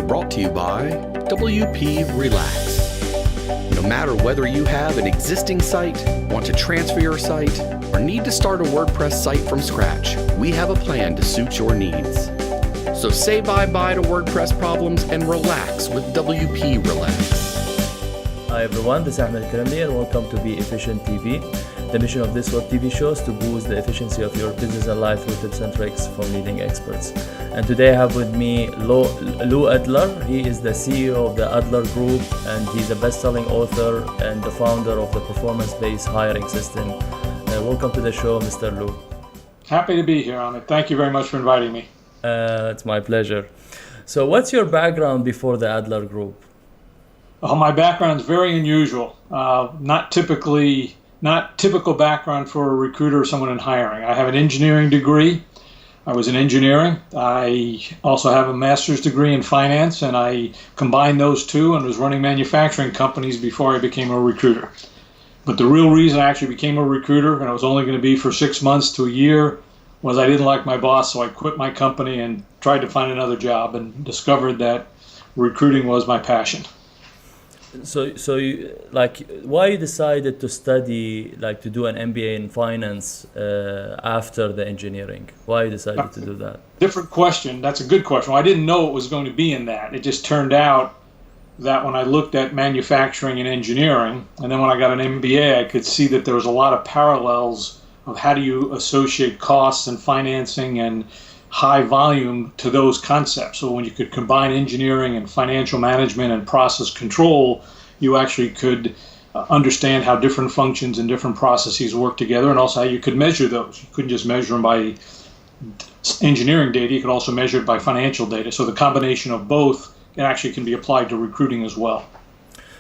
brought to you by WP Relax. No matter whether you have an existing site, want to transfer your site, or need to start a WordPress site from scratch, we have a plan to suit your needs. So say bye-bye to WordPress problems and relax with WP Relax. Hi everyone, this is Ahmed Karamli and welcome to Be Efficient TV. The mission of this web TV show is to boost the efficiency of your business and life with tips and tricks from leading experts. And today I have with me Lou Adler. He is the CEO of the Adler Group and he's a best-selling author and the founder of the performance-based hiring system. Welcome to the show, Mr. Lou. Happy to be here, Ahmed. Thank you very much for inviting me. It's my pleasure. So what's your background before the Adler Group? My background is very unusual. Not typical background for a recruiter or someone in hiring. I have an engineering degree. I was in engineering. I also have a master's degree in finance, and I combined those two and was running manufacturing companies before I became a recruiter. But the real reason I actually became a recruiter, and it was only going to be for 6 months to a year, was I didn't like my boss, so I quit my company and tried to find another job and discovered that recruiting was my passion. So you, why you decided to study, to do an MBA in finance after the engineering? Why you decided to do that? Different question. That's a good question. Well, I didn't know it was going to be in that. It just turned out that when I looked at manufacturing and engineering, and then when I got an MBA, I could see that there was a lot of parallels of how do you associate costs and financing and high volume to those concepts. So when you could combine engineering and financial management and process control, you actually could understand how different functions and different processes work together, and also how you could measure those. You couldn't just measure them by engineering data, you could also measure it by financial data. So the combination of both actually can be applied to recruiting as well.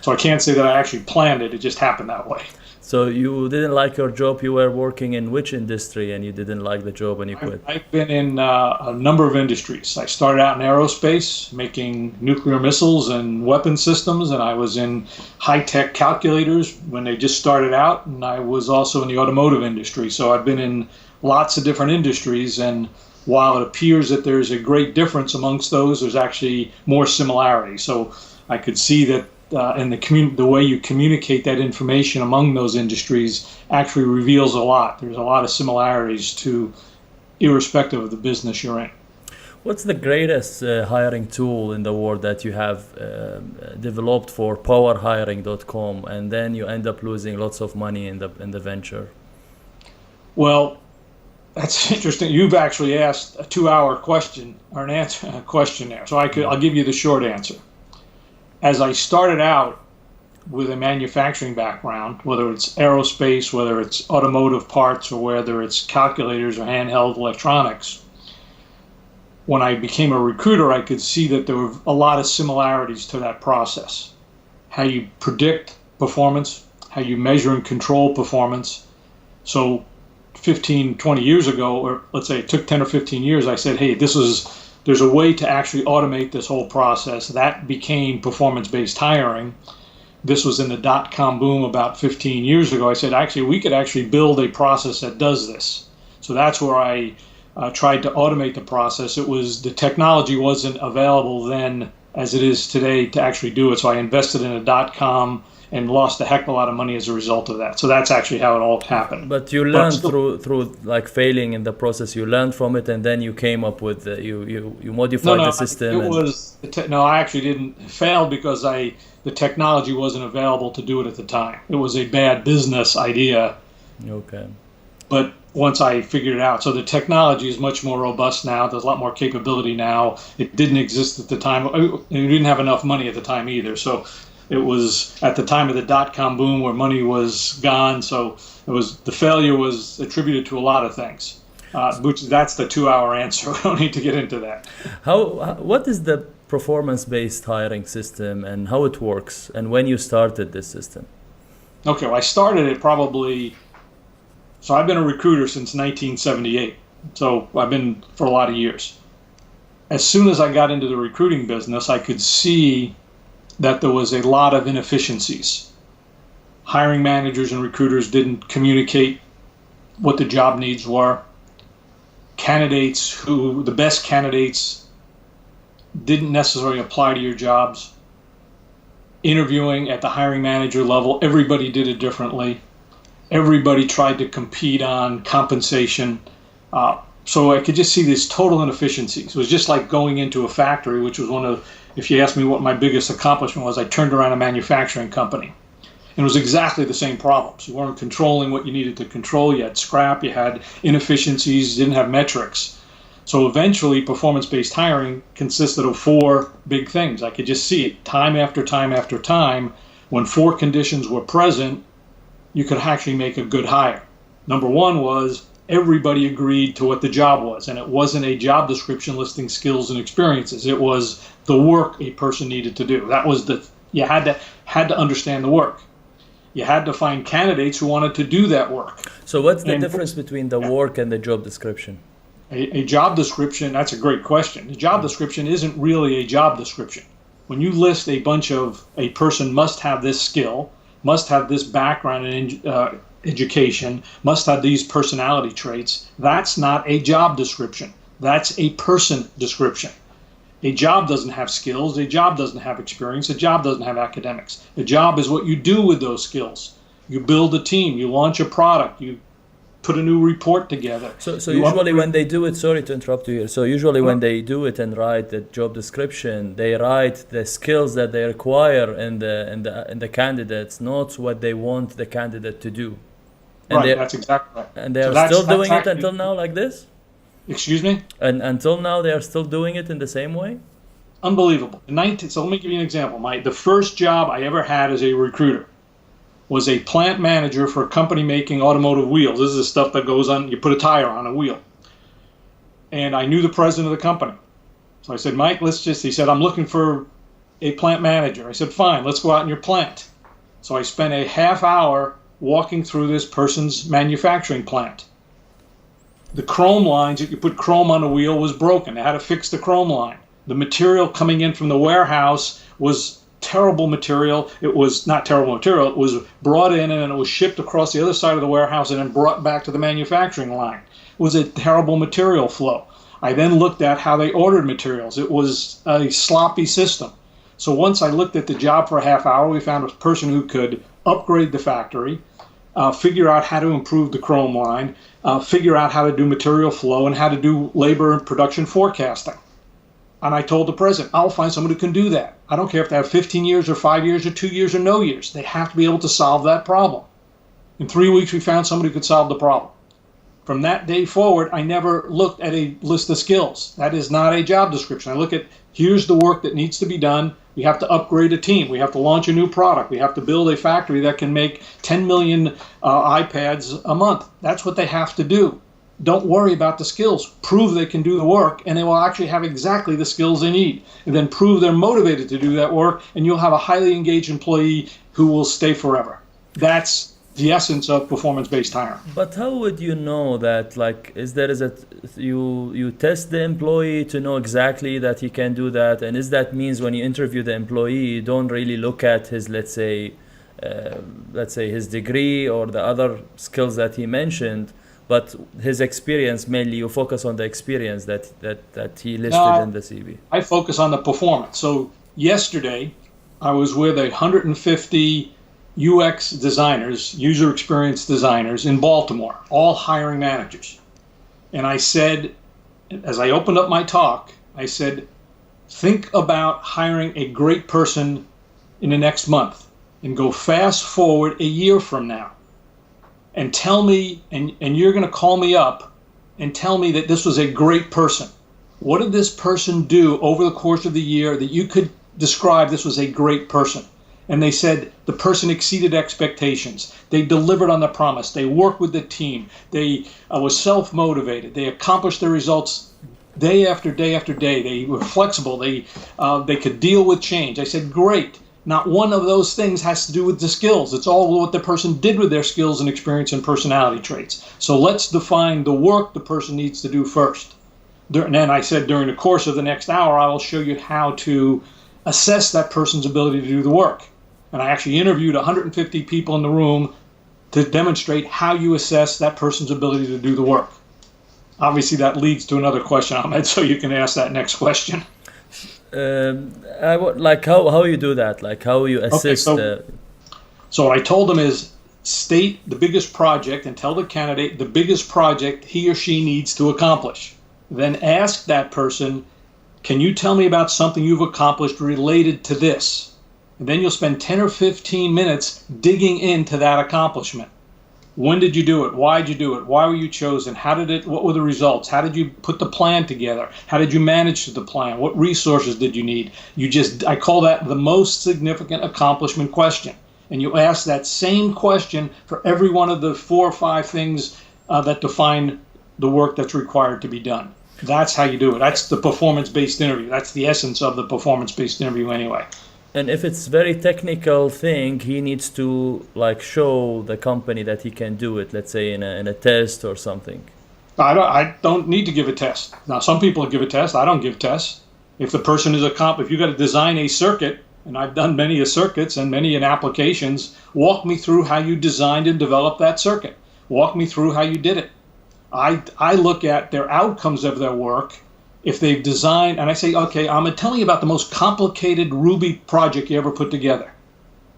So I can't say that I actually planned it, it just happened that way. So you didn't like your job. You were working in which industry and you didn't like the job and you quit? I've been in a number of industries. I started out in aerospace, making nuclear missiles and weapon systems, and I was in high-tech calculators when they just started out, and I was also in the automotive industry. So I've been in lots of different industries, and while it appears that there's a great difference amongst those, there's actually more similarity. So I could see that and the way you communicate that information among those industries actually reveals a lot. There's a lot of similarities to, irrespective of the business you're in. What's the greatest hiring tool in the world that you have developed for powerhiring.com, and then you end up losing lots of money in the venture? Well, that's interesting. You've actually asked a 2-hour question or a question there, so I'll give you the short answer. As I started out with a manufacturing background, whether it's aerospace, whether it's automotive parts, or whether it's calculators or handheld electronics, when I became a recruiter, I could see that there were a lot of similarities to that process. How you predict performance, how you measure and control performance. So 15, 20 years ago, or let's say it took 10 or 15 years, I said, hey, there's a way to actually automate this whole process. That became performance-based hiring. This was in the dot-com boom about 15 years ago. I said, we could actually build a process that does this. So that's where I tried to automate the process. The technology wasn't available then as it is today to actually do it. So I invested in a dot-com and lost a heck of a lot of money as a result of that. So that's actually how it all happened. But you learned through failing in the process. You learned from it, and then you came up with you modified the system. I actually didn't fail because the technology wasn't available to do it at the time. It was a bad business idea. Okay. But once I figured it out, so the technology is much more robust now. There's a lot more capability now. It didn't exist at the time. You didn't have enough money at the time either. So it was at the time of the dot-com boom where money was gone. So the failure was attributed to a lot of things. That's the 2-hour answer. We don't need to get into that. What is the performance-based hiring system and how it works, and when you started this system? Okay, well, I started it so I've been a recruiter since 1978. So I've been for a lot of years. As soon as I got into the recruiting business, I could see that there was a lot of inefficiencies. Hiring managers and recruiters didn't communicate what the job needs were. The best candidates didn't necessarily apply to your jobs. Interviewing at the hiring manager level, everybody did it differently. Everybody tried to compete on compensation. So I could just see these total inefficiencies. It was just like going into a factory, which was if you ask me what my biggest accomplishment was, I turned around a manufacturing company. And it was exactly the same problems. You weren't controlling what you needed to control. You had scrap, you had inefficiencies, you didn't have metrics. So eventually, performance-based hiring consisted of 4 big things. I could just see it time after time after time. When 4 conditions were present, you could actually make a good hire. Number 1 was everybody agreed to what the job was, and it wasn't a job description listing skills and experiences. It was the work a person needed to do. That was you had to understand the work. You had to find candidates who wanted to do that work. So what's the difference between the work and the job description? A job description, that's a great question. The job description isn't really a job description. When you list a person must have this skill, must have this background in education, must have these personality traits, that's not a job description. That's a person description. A job doesn't have skills, a job doesn't have experience, a job doesn't have academics. A job is what you do with those skills. You build a team, you launch a product, you put a new report together. So usually when they do it, sorry to interrupt you here. So usually when they do it and write the job description, they write the skills that they require in the candidates, not what they want the candidate to do. And right, that's exactly right. And they are still doing it until now like this? Excuse me? And until now they are still doing it in the same way? Unbelievable. So let me give you an example. The first job I ever had as a recruiter was a plant manager for a company making automotive wheels. This is the stuff that goes on, you put a tire on a wheel. And I knew the president of the company. So I said, Mike, he said, I'm looking for a plant manager. I said, fine, let's go out in your plant. So I spent a half hour walking through this person's manufacturing plant. The chrome lines, if you put chrome on a wheel, was broken. They had to fix the chrome line. The material coming in from the warehouse was terrible material. It was not terrible material. It was brought in and it was shipped across the other side of the warehouse and then brought back to the manufacturing line. It was a terrible material flow. I then looked at how they ordered materials. It was a sloppy system. So once I looked at the job for a half hour, we found a person who could upgrade the factory, figure out how to improve the chrome line, figure out how to do material flow and how to do labor and production forecasting. And I told the president, I'll find someone who can do that. I don't care if they have 15 years or 5 years or 2 years or no years. They have to be able to solve that problem. In 3 weeks, we found somebody who could solve the problem. From that day forward, I never looked at a list of skills. That is not a job description. I look at, here's the work that needs to be done. We have to upgrade a team. We have to launch a new product. We have to build a factory that can make 10 million iPads a month. That's what they have to do. Don't worry about the skills. Prove they can do the work, and they will actually have exactly the skills they need. And then prove they're motivated to do that work, and you'll have a highly engaged employee who will stay forever. That's the essence of performance-based hiring. But how would you know that? Like, you test the employee to know exactly that he can do that, and is that means when you interview the employee, you don't really look at his, let's say his degree or the other skills that he mentioned, but his experience, mainly you focus on the experience that he listed in the CV? I focus on the performance. So yesterday, I was with 150 UX designers, user experience designers in Baltimore, all hiring managers. And I said, as I opened up my talk, I said, think about hiring a great person in the next month and go fast forward a year from now. And tell me, and you're going to call me up and tell me that this was a great person. What did this person do over the course of the year that you could describe this was a great person? And they said the person exceeded expectations. They delivered on the promise. They worked with the team. They were self-motivated. They accomplished their results day after day after day. They were flexible. They could deal with change. I said, great. Not one of those things has to do with the skills. It's all what the person did with their skills and experience and personality traits. So let's define the work the person needs to do first. And then I said during the course of the next hour, I will show you how to assess that person's ability to do the work. And I actually interviewed 150 people in the room to demonstrate how you assess that person's ability to do the work. Obviously, that leads to another question, Ahmed, so you can ask that next question. Like how you do that, like how you assist. So what I told them is state the biggest project and tell the candidate the biggest project he or she needs to accomplish. Then ask that person, can you tell me about something you've accomplished related to this? And then you'll spend 10 or 15 minutes digging into that accomplishment. When did you do it? Why did you do it? Why were you chosen? What were the results? How did you put the plan together? How did you manage the plan? What resources did you need? I call that the most significant accomplishment question. And you ask that same question for every one of the 4 or 5 things that define the work that's required to be done. That's how you do it. That's the performance-based interview. That's the essence of the performance-based interview anyway. And if it's very technical thing, he needs to like show the company that he can do it, let's say in a test or something. I don't need to give a test. Now, some people give a test. I don't give tests. If the person is if you got to design a circuit, and I've done many circuits and many applications, walk me through how you designed and developed that circuit. Walk me through how you did it. I look at their outcomes of their work. If they've designed, and I say, okay, I'm going to tell you about the most complicated Ruby project you ever put together.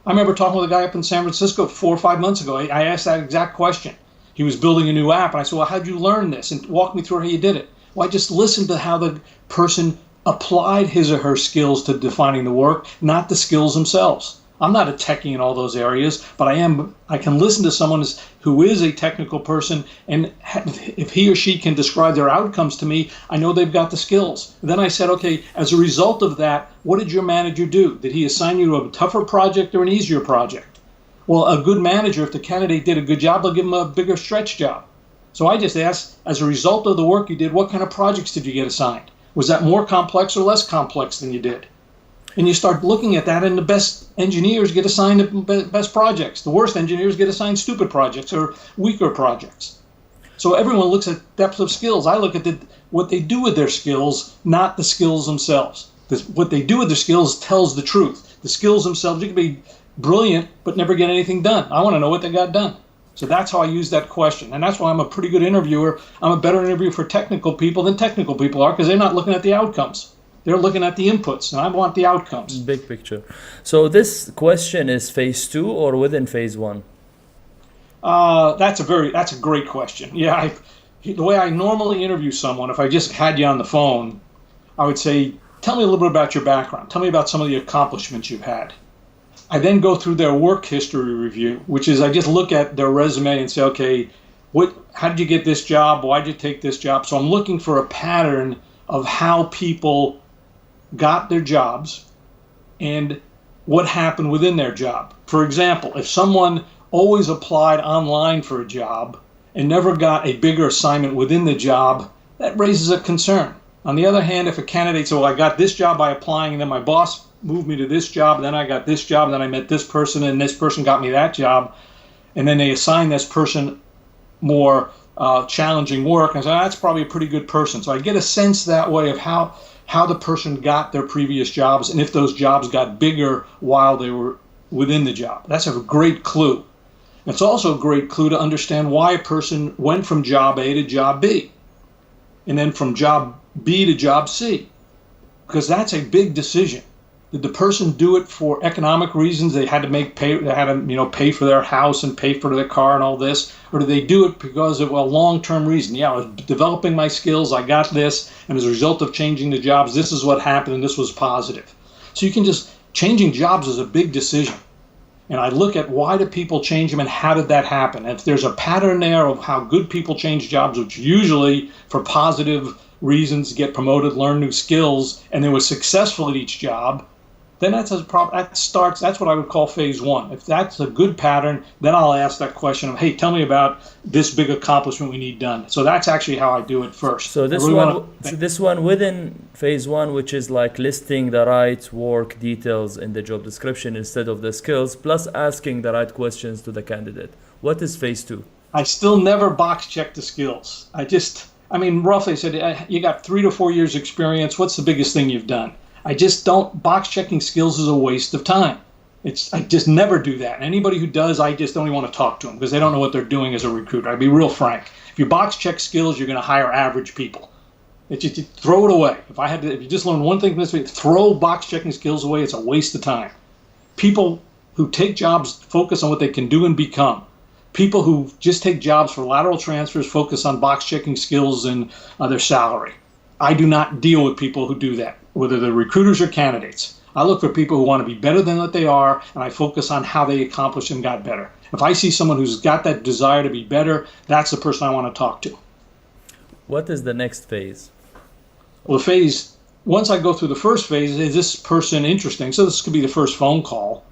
I remember talking with a guy up in San Francisco 4 or 5 months ago. I asked that exact question. He was building a new app, and I said, well, how'd you learn this? And walk me through how you did it. Well, I just listened to how the person applied his or her skills to defining the work, not the skills themselves. I'm not a techie in all those areas, but I can listen to someone who is a technical person, and if he or she can describe their outcomes to me, I know they've got the skills. Then I said, okay, as a result of that, what did your manager do? Did he assign you a tougher project or an easier project? Well, a good manager, if the candidate did a good job, they'll give him a bigger stretch job. So I just asked, as a result of the work you did, what kind of projects did you get assigned? Was that more complex or less complex than you did? And you start looking at that, and the best engineers get assigned the best projects. The worst engineers get assigned stupid projects or weaker projects. So everyone looks at depth of skills. I look at what they do with their skills, not the skills themselves. What they do with their skills tells the truth. The skills themselves, you can be brilliant but never get anything done. I want to know what they got done. So that's how I use that question. And that's why I'm a pretty good interviewer. I'm a better interviewer for technical people than technical people are, because they're not looking at the outcomes. They're looking at the inputs, and I want the outcomes. Big picture. So this question is phase 2 or within phase 1? That's a great question. Yeah, the way I normally interview someone, if I just had you on the phone, I would say, tell me a little bit about your background. Tell me about some of the accomplishments you've had. I then go through their work history review, which is I just look at their resume and say, okay, how did you get this job? Why did you take this job? So I'm looking for a pattern of how people got their jobs and what happened within their job. For example, if someone always applied online for a job and never got a bigger assignment within the job, that raises a concern. On the other hand, if a candidate said, well, I got this job by applying, and then my boss moved me to this job, and then I got this job, and then I met this person, and this person got me that job, and then they assign this person more challenging work, and I say, that's probably a pretty good person. So I get a sense that way of how the person got their previous jobs, and if those jobs got bigger while they were within the job. That's a great clue. It's also a great clue to understand why a person went from job A to job B, and then from job B to job C, because that's a big decision. Did the person do it for economic reasons? They had to pay for their house and pay for their car and all this, or did they do it because of a long-term reason? Yeah, I was developing my skills, I got this, and as a result of changing the jobs, this is what happened, and this was positive. So changing jobs is a big decision. And I look at why do people change them and how did that happen? And if there's a pattern there of how good people change jobs, which usually for positive reasons, get promoted, learn new skills, and they were successful at each job, then that's what I would call phase 1. If that's a good pattern, then I'll ask that question of, hey, tell me about this big accomplishment we need done. So that's actually how I do it first. So this one within phase 1, which is like listing the right work details in the job description instead of the skills, plus asking the right questions to the candidate. What is phase 2? I still never box check the skills. Roughly said, you got 3 to 4 years experience. What's the biggest thing you've done? I just don't, box checking skills is a waste of time. I just never do that. And anybody who does, I just don't even want to talk to them because they don't know what they're doing as a recruiter. I'd be real frank. If you box check skills, you're going to hire average people. You throw it away. If you just learn one thing from this week, throw box checking skills away. It's a waste of time. People who take jobs focus on what they can do and become. People who just take jobs for lateral transfers focus on box checking skills and their salary. I do not deal with people who do that, whether they're recruiters or candidates. I look for people who want to be better than what they are, and I focus on how they accomplished and got better. If I see someone who's got that desire to be better, that's the person I want to talk to. What is the next phase? Well, once I go through the first phase, is this person interesting? So this could be the first phone call.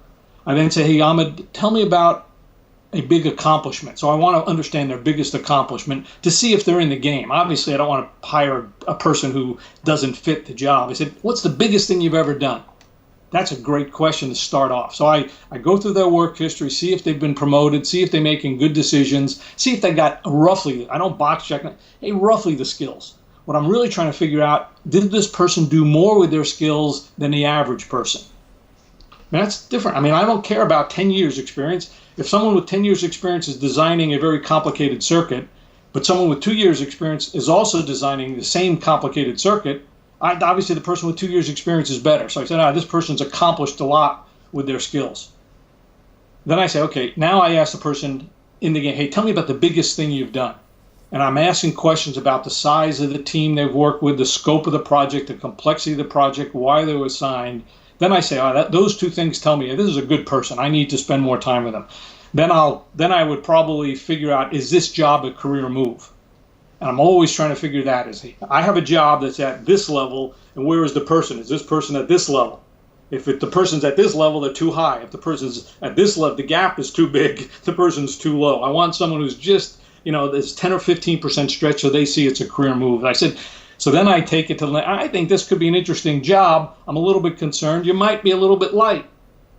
I then say, hey, Ahmed, tell me about a big accomplishment. So I want to understand their biggest accomplishment to see if they're in the game. Obviously, I don't want to hire a person who doesn't fit the job. I said, what's the biggest thing you've ever done? That's a great question to start off. So I go through their work history, see if they've been promoted, see if they're making good decisions, see if they got roughly, I don't box check, hey, roughly the skills. What I'm really trying to figure out, did this person do more with their skills than the average person? That's different. I mean, I don't care about 10 years experience. If someone with 10 years experience is designing a very complicated circuit, but someone with 2 years experience is also designing the same complicated circuit, obviously the person with 2 years experience is better. So I said, this person's accomplished a lot with their skills. Then I say, okay, now I ask the person in the game, hey, tell me about the biggest thing you've done. And I'm asking questions about the size of the team they've worked with, the scope of the project, the complexity of the project, why they were assigned. Then I say, those two things tell me this is a good person. I need to spend more time with them. Then I would probably figure out, is this job a career move? And I'm always trying to figure that. I have a job that's at this level, and where is the person? Is this person at this level? If the person's at this level, they're too high. If the person's at this level, the gap is too big, the person's too low. I want someone who's just, there's 10 or 15% stretch so they see it's a career move. I said, so then I take it to, I think this could be an interesting job. I'm a little bit concerned. You might be a little bit light,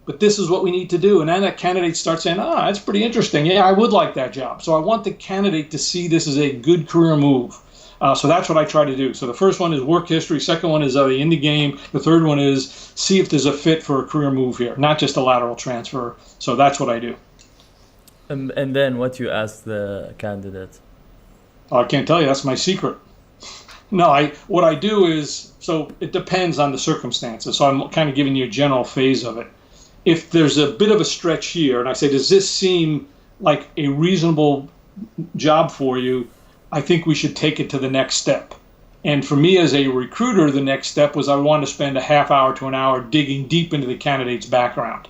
but this is what we need to do. And then that candidate starts saying, that's pretty interesting. Yeah, I would like that job. So I want the candidate to see this as a good career move. So that's what I try to do. So the first one is work history. Second one is, are they in the game? The third one is see if there's a fit for a career move here, not just a lateral transfer. So that's what I do. And then what you ask the candidate? I can't tell you. That's my secret. No, what I do is, so it depends on the circumstances. So I'm kind of giving you a general phase of it. If there's a bit of a stretch here, and I say, does this seem like a reasonable job for you? I think we should take it to the next step. And for me as a recruiter, the next step was I wanted to spend a half hour to an hour digging deep into the candidate's background.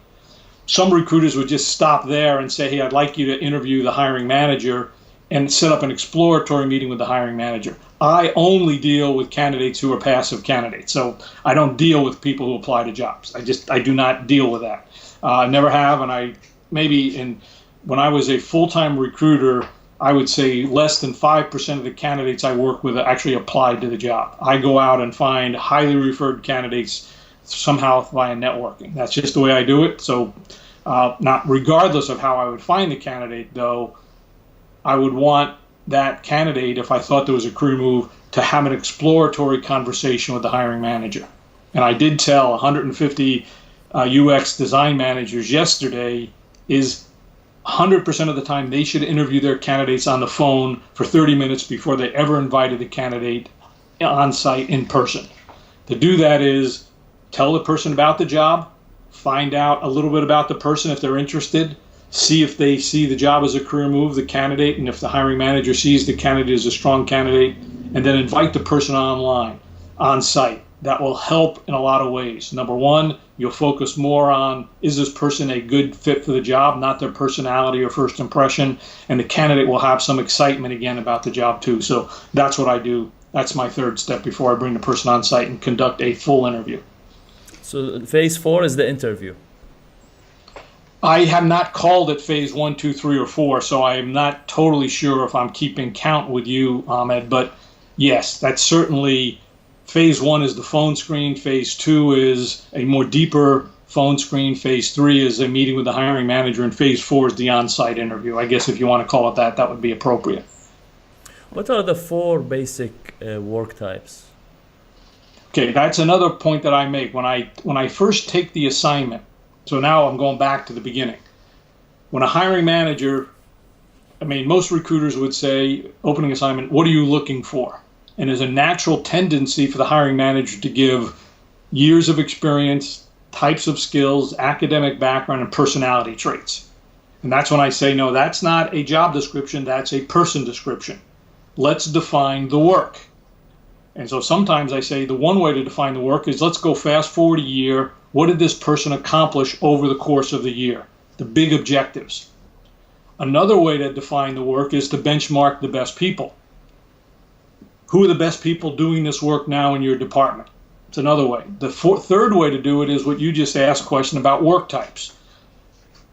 Some recruiters would just stop there and say, hey, I'd like you to interview the hiring manager and set up an exploratory meeting with the hiring manager. I only deal with candidates who are passive candidates. So I don't deal with people who apply to jobs. I do not deal with that. I never have. And when I was a full-time recruiter, I would say less than 5% of the candidates I work with actually applied to the job. I go out and find highly referred candidates somehow via networking. That's just the way I do it. So not regardless of how I would find the candidate, though, I would want that candidate, if I thought there was a career move, to have an exploratory conversation with the hiring manager. And I did tell 150 UX design managers yesterday is 100% of the time they should interview their candidates on the phone for 30 minutes before they ever invited the candidate on site in person. To do that is tell the person about the job, find out a little bit about the person if they're interested, see if they see the job as a career move, the candidate, and if the hiring manager sees the candidate as a strong candidate, and then invite the person online, on site. That will help in a lot of ways. Number one, you'll focus more on, is this person a good fit for the job, not their personality or first impression, and the candidate will have some excitement again about the job too. So that's what I do. That's my third step before I bring the person on site and conduct a full interview. So phase 4 is the interview. I have not called it phase 1, 2, 3, or 4, so I am not totally sure if I'm keeping count with you, Ahmed, but yes, that's certainly, phase 1 is the phone screen, phase 2 is a more deeper phone screen, phase 3 is a meeting with the hiring manager, and phase 4 is the on-site interview. I guess if you want to call it that, that would be appropriate. What are the 4 basic work types? Okay, that's another point that I make. When I first take the assignment, so now I'm going back to the beginning. When a hiring manager, most recruiters would say, opening assignment, what are you looking for? And there's a natural tendency for the hiring manager to give years of experience, types of skills, academic background, and personality traits. And that's when I say, no, that's not a job description, that's a person description. Let's define the work. And so sometimes I say the one way to define the work is let's go fast forward a year. What did this person accomplish over the course of the year? The big objectives. Another way to define the work is to benchmark the best people. Who are the best people doing this work now in your department? It's another way. The third way to do it is what you just asked, question about work types.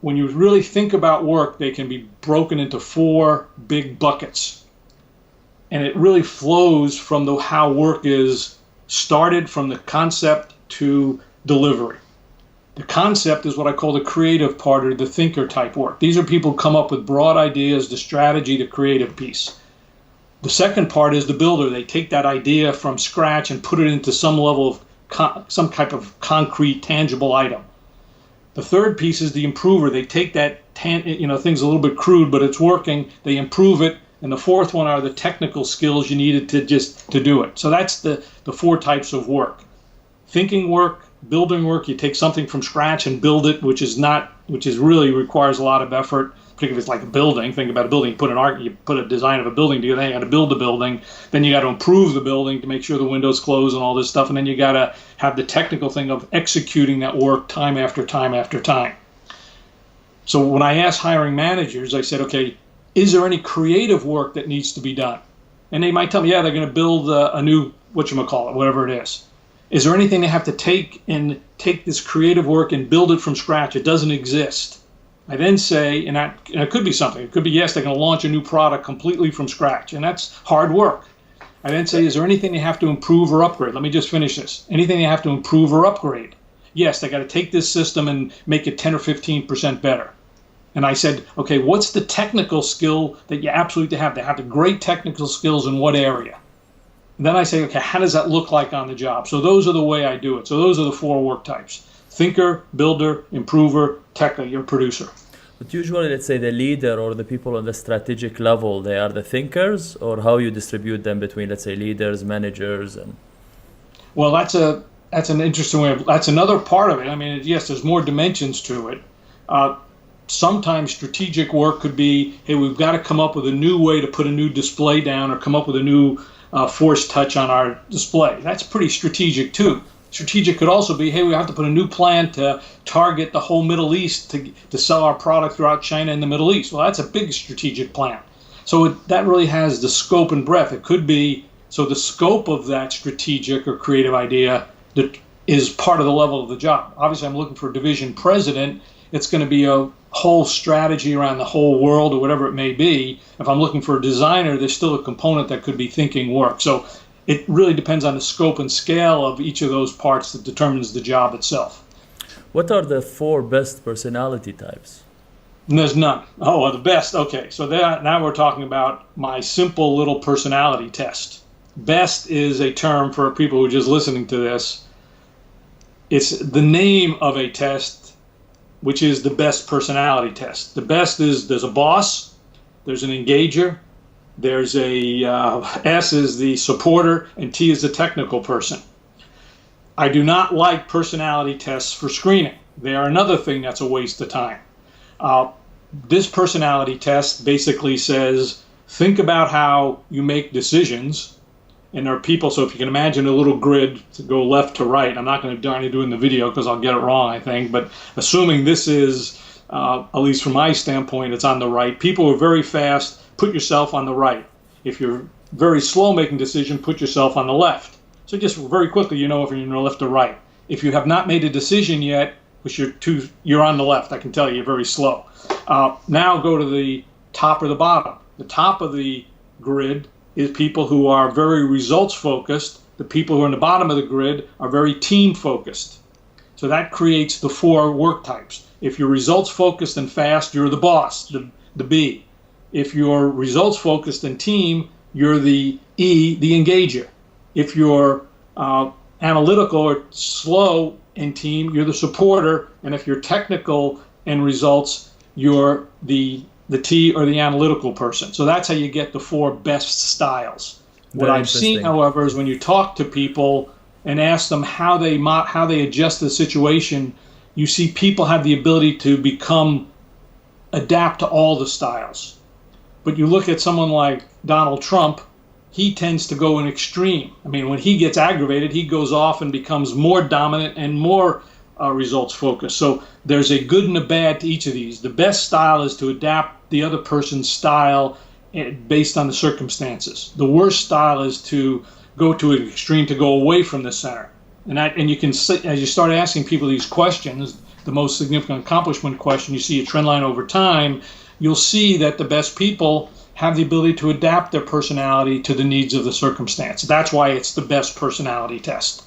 When you really think about work, they can be broken into 4 big buckets. And it really flows from how work is started from the concept to delivery. The concept is what I call the creative part, or the thinker type work. These are people who come up with broad ideas, the strategy, the creative piece. The second part is the builder. They take that idea from scratch and put it into some level of some type of concrete, tangible item. The third piece is the improver. They take that, thing's a little bit crude, but it's working. They improve it. And the fourth one are the technical skills you needed to do it. So that's the 4 types of work. Thinking work, building work. You take something from scratch and build it, which is really requires a lot of effort. Particularly if it's like a building. Think about a building. You put a design of a building together. Then you got to build the building. Then you got to improve the building to make sure the windows close and all this stuff. And then you got to have the technical thing of executing that work time after time after time. So when I ask hiring managers, I said, okay, is there any creative work that needs to be done? And they might tell me, yeah, they're going to build a new, whatever it is. Is there anything they have to take this creative work and build it from scratch? It doesn't exist. I then say, and it could be something. It could be, yes, they're going to launch a new product completely from scratch, and that's hard work. I then say, is there anything they have to improve or upgrade? Let me just finish this. Anything they have to improve or upgrade? Yes, they got to take this system and make it 10 or 15% better. And I said, okay, what's the technical skill that you absolutely have? They have the great technical skills in what area? And then I say, okay, how does that look like on the job? So those are the way I do it. So those are the 4 work types. Thinker, builder, improver, your producer. But usually, let's say the leader or the people on the strategic level, they are the thinkers, or how you distribute them between, let's say, leaders, managers, and. Well, that's an interesting way that's another part of it. I mean, yes, there's more dimensions to it. Sometimes strategic work could be, hey, we've got to come up with a new way to put a new display down, or come up with a new force touch on our display. That's pretty strategic too. Strategic could also be, hey, we have to put a new plan to target the whole Middle East to sell our product throughout China and the Middle East. Well, that's a big strategic plan. So that really has the scope and breadth. It could be, so the scope of that strategic or creative idea that is part of the level of the job. Obviously, I'm looking for a division president. It's going to be a whole strategy around the whole world or whatever it may be. If I'm looking for a designer, there's still a component that could be thinking work. So it really depends on the scope and scale of each of those parts that determines the job itself. What are the 4 best personality types? There's none. Oh, the best. Okay, so now we're talking about my simple little personality test. Best is a term for people who are just listening to this. It's the name of a test, which is the best personality test. The best is there's a boss, there's an engager, there's a S is the supporter, and T is the technical person. I do not like personality tests for screening. They are another thing that's a waste of time. This personality test basically says, think about how you make decisions. And there are people, so if you can imagine a little grid to go left to right, I'm not going to do it in the video because I'll get it wrong, I think, but assuming this is, at least from my standpoint, it's on the right. People who are very fast, put yourself on the right. If you're very slow making decision, put yourself on the left. So just very quickly, you know if you're in the left or right. If you have not made a decision yet, which you're on the left, I can tell you, you're very slow. Now go to the top or the bottom. The top of the grid is people who are very results focused. The people who are in the bottom of the grid are very team focused. So that creates the 4 work types. If you're results focused and fast, you're the boss, the B. If you're results focused and team, you're the E, the engager. If you're analytical or slow and team, you're the supporter. And if you're technical and results, you're the T or the analytical person. So that's how you get the 4 best styles. What Very I've seen, interesting. however, is when you talk to people and ask them how they adjust to the situation, you see people have the ability to adapt to all the styles. But you look at someone like Donald Trump, he tends to go an extreme. I mean, when he gets aggravated, he goes off and becomes more dominant and more results focused. So there's a good and a bad to each of these. The best style is to adapt the other person's style based on the circumstances. The worst style is to go to an extreme, to go away from the center. And you can see, as you start asking people these questions, the most significant accomplishment question, you see a trend line over time, you'll see that the best people have the ability to adapt their personality to the needs of the circumstance. That's why it's the best personality test.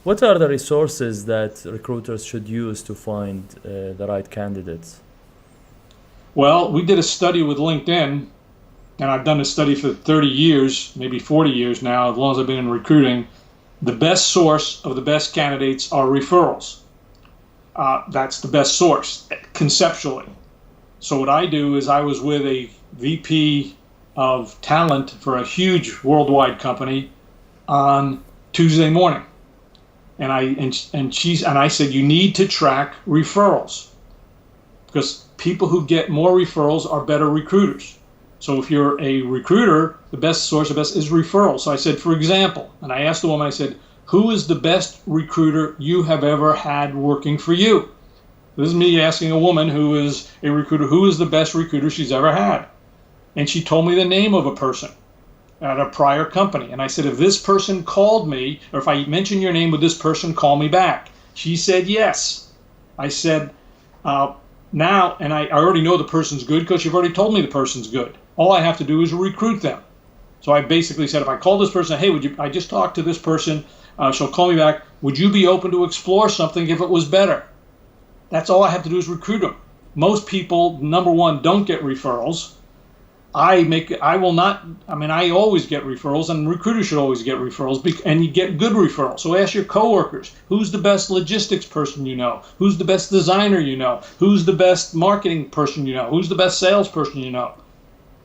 What are the resources that recruiters should use to find the right candidates? Well, we did a study with LinkedIn, and I've done this study for 30 years, maybe 40 years now, as long as I've been in recruiting. The best source of the best candidates are referrals. That's the best source, conceptually. So what I do is I was with a VP of talent for a huge worldwide company on Tuesday morning. And I said, you need to track referrals, because people who get more referrals are better recruiters. So if you're a recruiter, the best source of best is referrals. So I said, for example, and I asked the woman, I said, who is the best recruiter you have ever had working for you? This is me asking a woman who is a recruiter, who is the best recruiter she's ever had? And she told me the name of a person at a prior company. And I said, if this person called me, or if I mention your name with this person, call me back. She said yes. I said, now, and I already know the person's good because you've already told me the person's good. All I have to do is recruit them. So I basically said, if I call this person, hey, I just talked to this person, she'll call me back. Would you be open to explore something if it was better? That's all I have to do is recruit them. Most people, number one, don't get referrals. I always get referrals, and recruiters should always get referrals, and you get good referrals. So ask your coworkers, who's the best logistics person you know? Who's the best designer you know? Who's the best marketing person you know? Who's the best salesperson you know?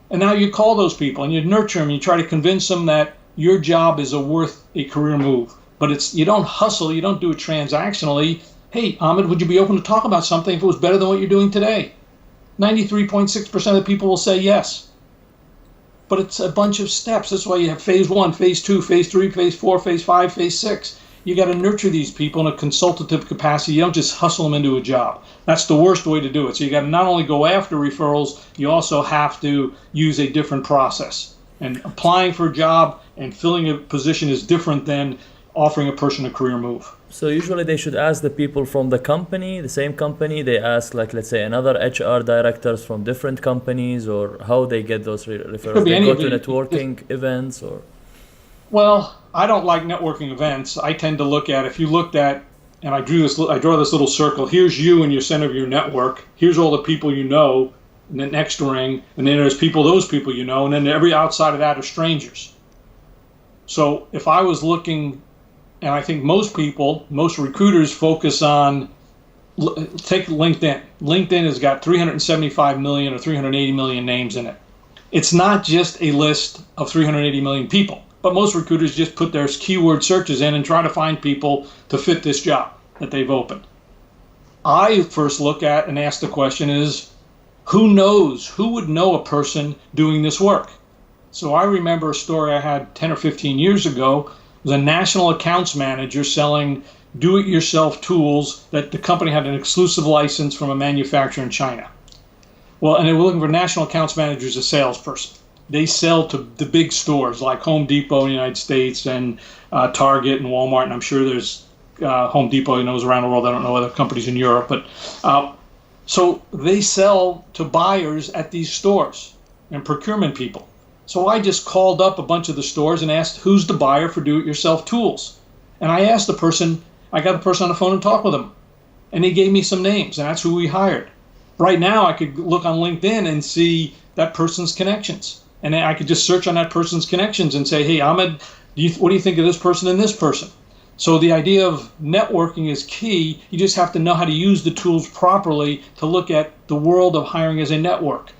And now you call those people and you nurture them. You try to convince them that your job is worth a career move. But you don't hustle. You don't do it transactionally. Hey, Ahmed, would you be open to talk about something if it was better than what you're doing today? 93.6% of the people will say yes. But it's a bunch of steps. That's why you have phase 1, phase 2, phase 3, phase 4, phase 5, phase 6. You got to nurture these people in a consultative capacity. You don't just hustle them into a job. That's the worst way to do it. So you got to not only go after referrals, you also have to use a different process. And applying for a job and filling a position is different than offering a person a career move. So usually they should ask the people from the company, the same company. They ask, like, let's say, another HR directors from different companies, or how they get those referrals. They go to networking events, or? Well, I don't like networking events. I tend to look at, if you looked at, and I draw this little circle. Here's you in your center of your network. Here's all the people you know in the next ring, and then there's those people you know, and then every outside of that are strangers. So if I was looking, and I think most recruiters focus on, take LinkedIn. LinkedIn has got 375 million or 380 million names in it. It's not just a list of 380 million people, but most recruiters just put their keyword searches in and try to find people to fit this job that they've opened. I first look at and ask the question is, who would know a person doing this work? So I remember a story I had 10 or 15 years ago. It was a national accounts manager selling do-it-yourself tools that the company had an exclusive license from a manufacturer in China. Well, and they were looking for national accounts managers as a salesperson. They sell to the big stores like Home Depot in the United States and Target and Walmart, and I'm sure there's Home Depot knows around the world. I don't know other companies in Europe, but so they sell to buyers at these stores and procurement people. So I just called up a bunch of the stores and asked, who's the buyer for do-it-yourself tools? And I got the person on the phone and talked with them. And he gave me some names, and that's who we hired. Right now, I could look on LinkedIn and see that person's connections. And I could just search on that person's connections and say, hey, Ahmed, what do you think of this person and this person? So the idea of networking is key. You just have to know how to use the tools properly to look at the world of hiring as a network.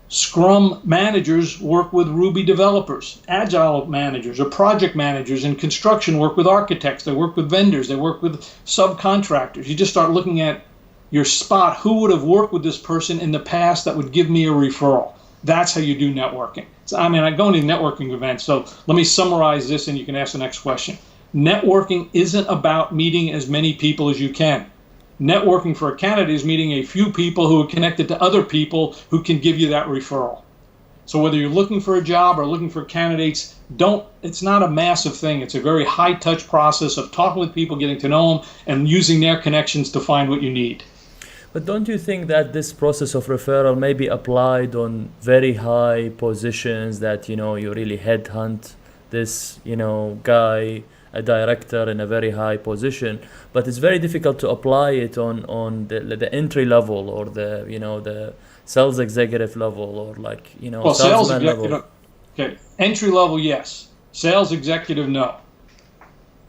Scrum managers work with Ruby developers. Agile managers or project managers in construction work with architects. They work with vendors. They work with subcontractors. You just start looking at your spot. Who would have worked with this person in the past that would give me a referral? That's how you do networking. So, I go to networking events. So let me summarize this and you can ask the next question. Networking isn't about meeting as many people as you can. Networking for a candidate is meeting a few people who are connected to other people who can give you that referral. So whether you're looking for a job or looking for candidates, it's not a massive thing. It's a very high touch process of talking with people, getting to know them, and using their connections to find what you need. But don't you think that this process of referral may be applied on very high positions that, you really headhunt this, guy, a director in a very high position, but it's very difficult to apply it on the entry level or the sales executive level or sales salesman executive level. Okay, entry level, yes. Sales executive, no.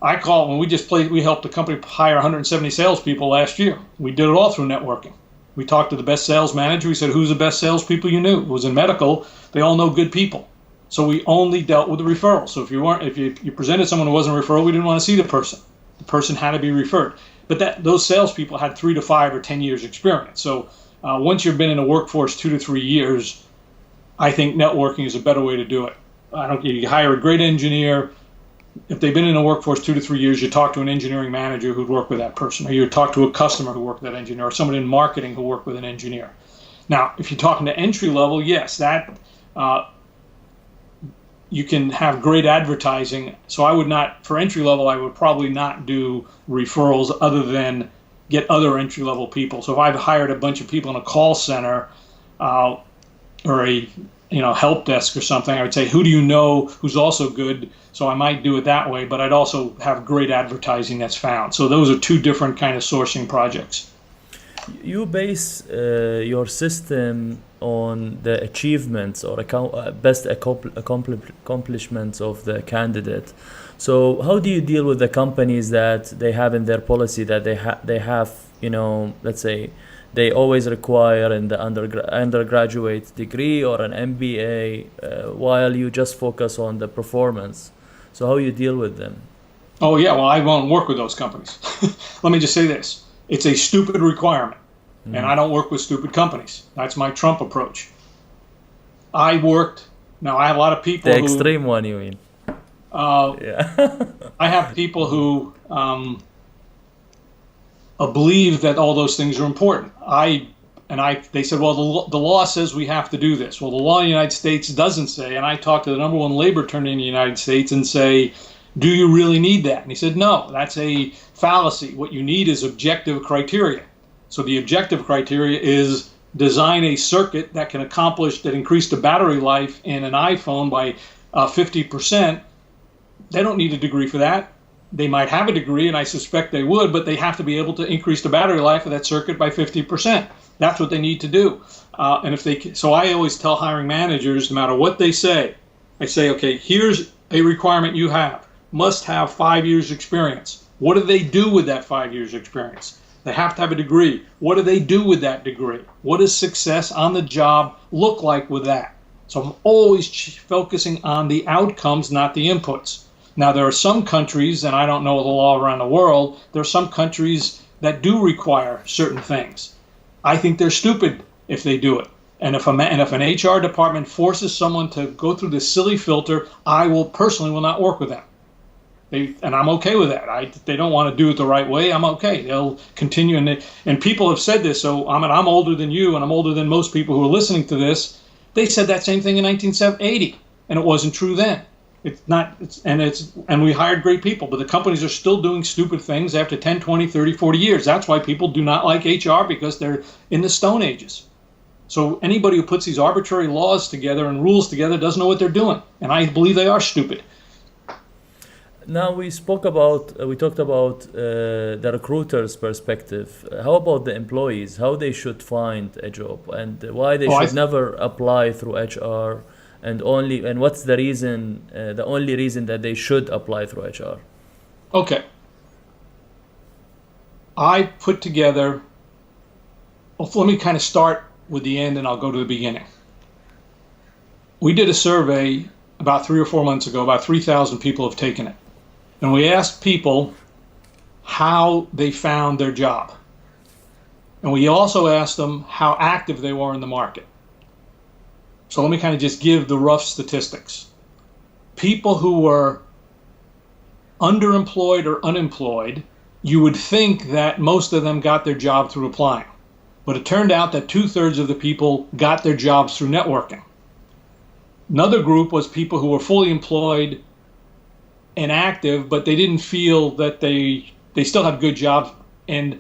I call it when we helped the company hire 170 salespeople last year. We did it all through networking. We talked to the best sales manager. We said, who's the best salespeople you knew? It was in medical. They all know good people. So we only dealt with the referral. So if you presented someone who wasn't a referral, we didn't want to see the person. The person had to be referred. But those salespeople had 3 to 5 or 10 years experience. So once you've been in a workforce 2 to 3 years, I think networking is a better way to do it. You hire a great engineer. If they've been in a workforce 2 to 3 years, you talk to an engineering manager who'd work with that person, or you talk to a customer who worked with that engineer, or someone in marketing who worked with an engineer. Now, if you're talking to entry level, yes, that you can have great advertising. So for entry level, I would probably not do referrals other than get other entry level people. So if I've hired a bunch of people in a call center or a help desk or something, I would say, who do you know who's also good? So I might do it that way, but I'd also have great advertising that's found. So those are 2 different kind of sourcing projects. You base your system on the achievements or best accomplishments of the candidate. So how do you deal with the companies that they have in their policy that they have, let's say, they always require in the undergraduate degree or an MBA, while you just focus on the performance? So how you deal with them? Oh, yeah. Well, I won't work with those companies. Let me just say this. It's a stupid requirement, and I don't work with stupid companies. That's my Trump approach. Now, I have a lot of people The extreme one, you mean? Yeah. I have people who believe that all those things are important. They said, well, the law says we have to do this. Well, the law in the United States doesn't say, and I talked to the number 1 labor attorney in the United States and say, do you really need that? And he said, no, that's a fallacy. What you need is objective criteria. So the objective criteria is design a circuit that increase the battery life in an iPhone by 50%. They don't need a degree for that. They might have a degree, and I suspect they would, but they have to be able to increase the battery life of that circuit by 50%. That's what they need to do. So I always tell hiring managers, no matter what they say, I say, okay, here's a requirement you have. Must have 5 years experience. What do they do with that 5 years experience? They have to have a degree. What do they do with that degree? What does success on the job look like with that? So I'm always focusing on the outcomes, not the inputs. Now, there are some countries, and I don't know the law around the world, there are some countries that do require certain things. I think they're stupid if they do it. And if an HR department forces someone to go through this silly filter, I personally will not work with them. And I'm okay with that. They don't want to do it the right way. I'm okay. They'll continue. And people have said this. So I'm older than you, and I'm older than most people who are listening to this. They said that same thing in 1980, and it wasn't true then. And we hired great people, but the companies are still doing stupid things after 10, 20, 30, 40 years. That's why people do not like HR, because they're in the Stone Ages. So anybody who puts these arbitrary laws together and rules together doesn't know what they're doing. And I believe they are stupid. Now we talked about the recruiter's perspective. How about the employees? How they should find a job, and why they should never apply through HR, and what's the reason? The only reason that they should apply through HR. Okay. I put together. Well, let me kind of start with the end, and I'll go to the beginning. we did a survey about 3 or 4 months ago. About 3,000 people have taken it. And we asked people how they found their job. And we also asked them how active they were in the market. So let me kind of just give the rough statistics. People who were underemployed or unemployed, you would think that most of them got their job through applying. But it turned out that 2/3 of the people got their jobs through networking. Another group was people who were fully employed and active, but they didn't feel that they still have good jobs. And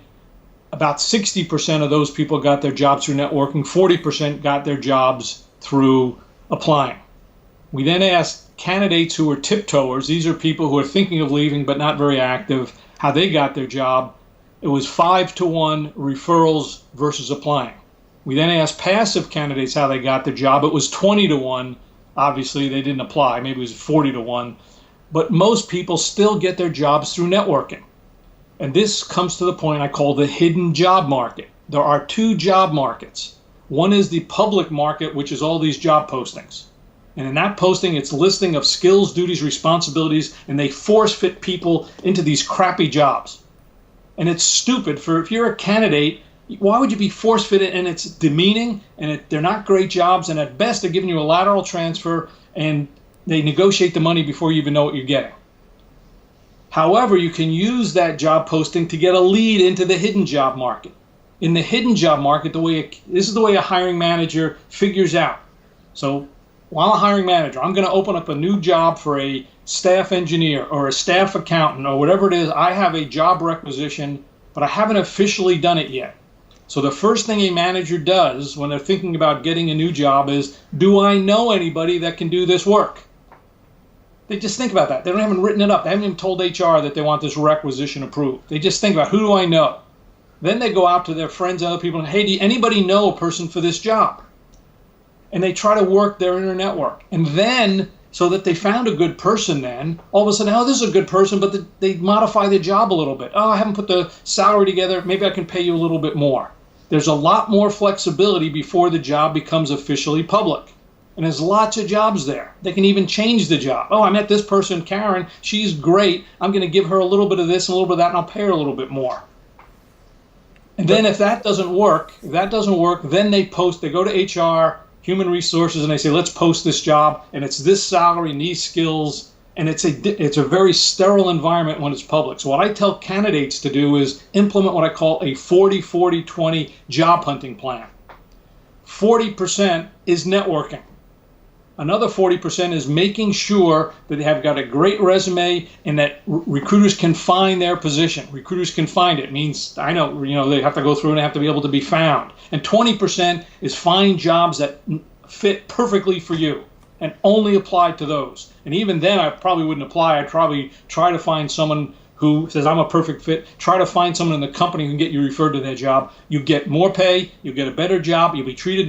about 60% of those people got their jobs through networking. 40% got their jobs through applying. We then asked candidates who were tiptoers. These are people who are thinking of leaving but not very active, how they got their job. It was 5-to-1 referrals versus applying. We then asked passive candidates how they got their job. It was 20-to-1. Obviously, they didn't apply. Maybe it was 40-to-1. But most people still get their jobs through networking. And this comes to the point I call the hidden job market. There are 2 job markets. One is the public market, which is all these job postings. And in that posting, it's listing of skills, duties, responsibilities, and they force fit people into these crappy jobs. And it's stupid. If you're a candidate, why would you be force fitted? And it's demeaning, and they're not great jobs, and at best they're giving you a lateral transfer, and they negotiate the money before you even know what you're getting. However, you can use that job posting to get a lead into the hidden job market. In the hidden job market, this is the way a hiring manager figures out. So while a hiring manager, I'm going to open up a new job for a staff engineer or a staff accountant or whatever it is. I have a job requisition, but I haven't officially done it yet. So the first thing a manager does when they're thinking about getting a new job is, do I know anybody that can do this work? They just think about that. They haven't written it up. They haven't even told HR that they want this requisition approved. They just think about, who do I know? Then they go out to their friends and other people and, hey, do anybody know a person for this job? And they try to work their inner network. And then, so that they found a good person then, all of a sudden, oh, this is a good person, but they modify the job a little bit. Oh, I haven't put the salary together. Maybe I can pay you a little bit more. There's a lot more flexibility before the job becomes officially public. And there's lots of jobs there. They can even change the job. Oh, I met this person, Karen. She's great. I'm going to give her a little bit of this and a little bit of that, and I'll pay her a little bit more. And then if that doesn't work, then they go to HR, human resources, and they say, let's post this job, and it's this salary and these skills, and it's a very sterile environment when it's public. So what I tell candidates to do is implement what I call a 40-40-20 job hunting plan. 40% is networking. Another 40% is making sure that they have got a great resume and that recruiters can find their position. Recruiters can find it. It means, I know, they have to go through and they have to be able to be found. And 20% is find jobs that fit perfectly for you and only apply to those. And even then, I probably wouldn't apply. I'd probably try to find someone who says, I'm a perfect fit. Try to find someone in the company who can get you referred to their job. You get more pay, you get a better job, you'll be treated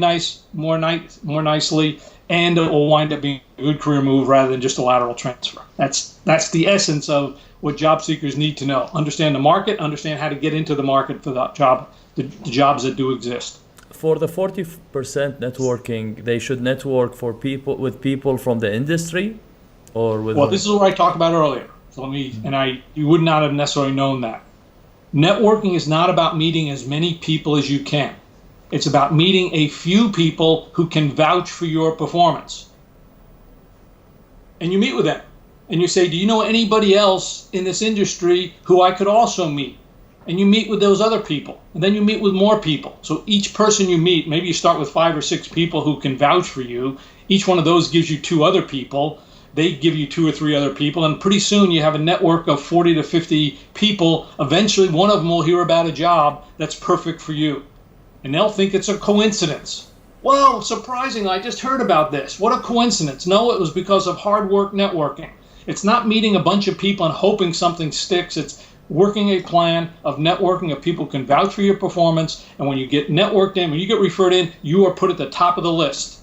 more nicely, and it will wind up being a good career move rather than just a lateral transfer. That's the essence of what job seekers need to know. Understand the market, understand how to get into the market for the jobs that do exist. For the 40% networking, they should network with people from the industry, or with. Well, this is what I talked about earlier. So you would not have necessarily known that. Networking is not about meeting as many people as you can. It's about meeting a few people who can vouch for your performance. And you meet with them. And you say, do you know anybody else in this industry who I could also meet? And you meet with those other people. And then you meet with more people. So each person you meet, maybe you start with 5 or 6 people who can vouch for you. Each one of those gives you 2 other people. They give you 2 or 3 other people. And pretty soon you have a network of 40 to 50 people. Eventually one of them will hear about a job that's perfect for you. And they'll think it's a coincidence. Well, surprisingly, I just heard about this. What a coincidence. No, it was because of hard work networking. It's not meeting a bunch of people and hoping something sticks. It's working a plan of networking of people who can vouch for your performance. And when you get networked in, when you get referred in, you are put at the top of the list.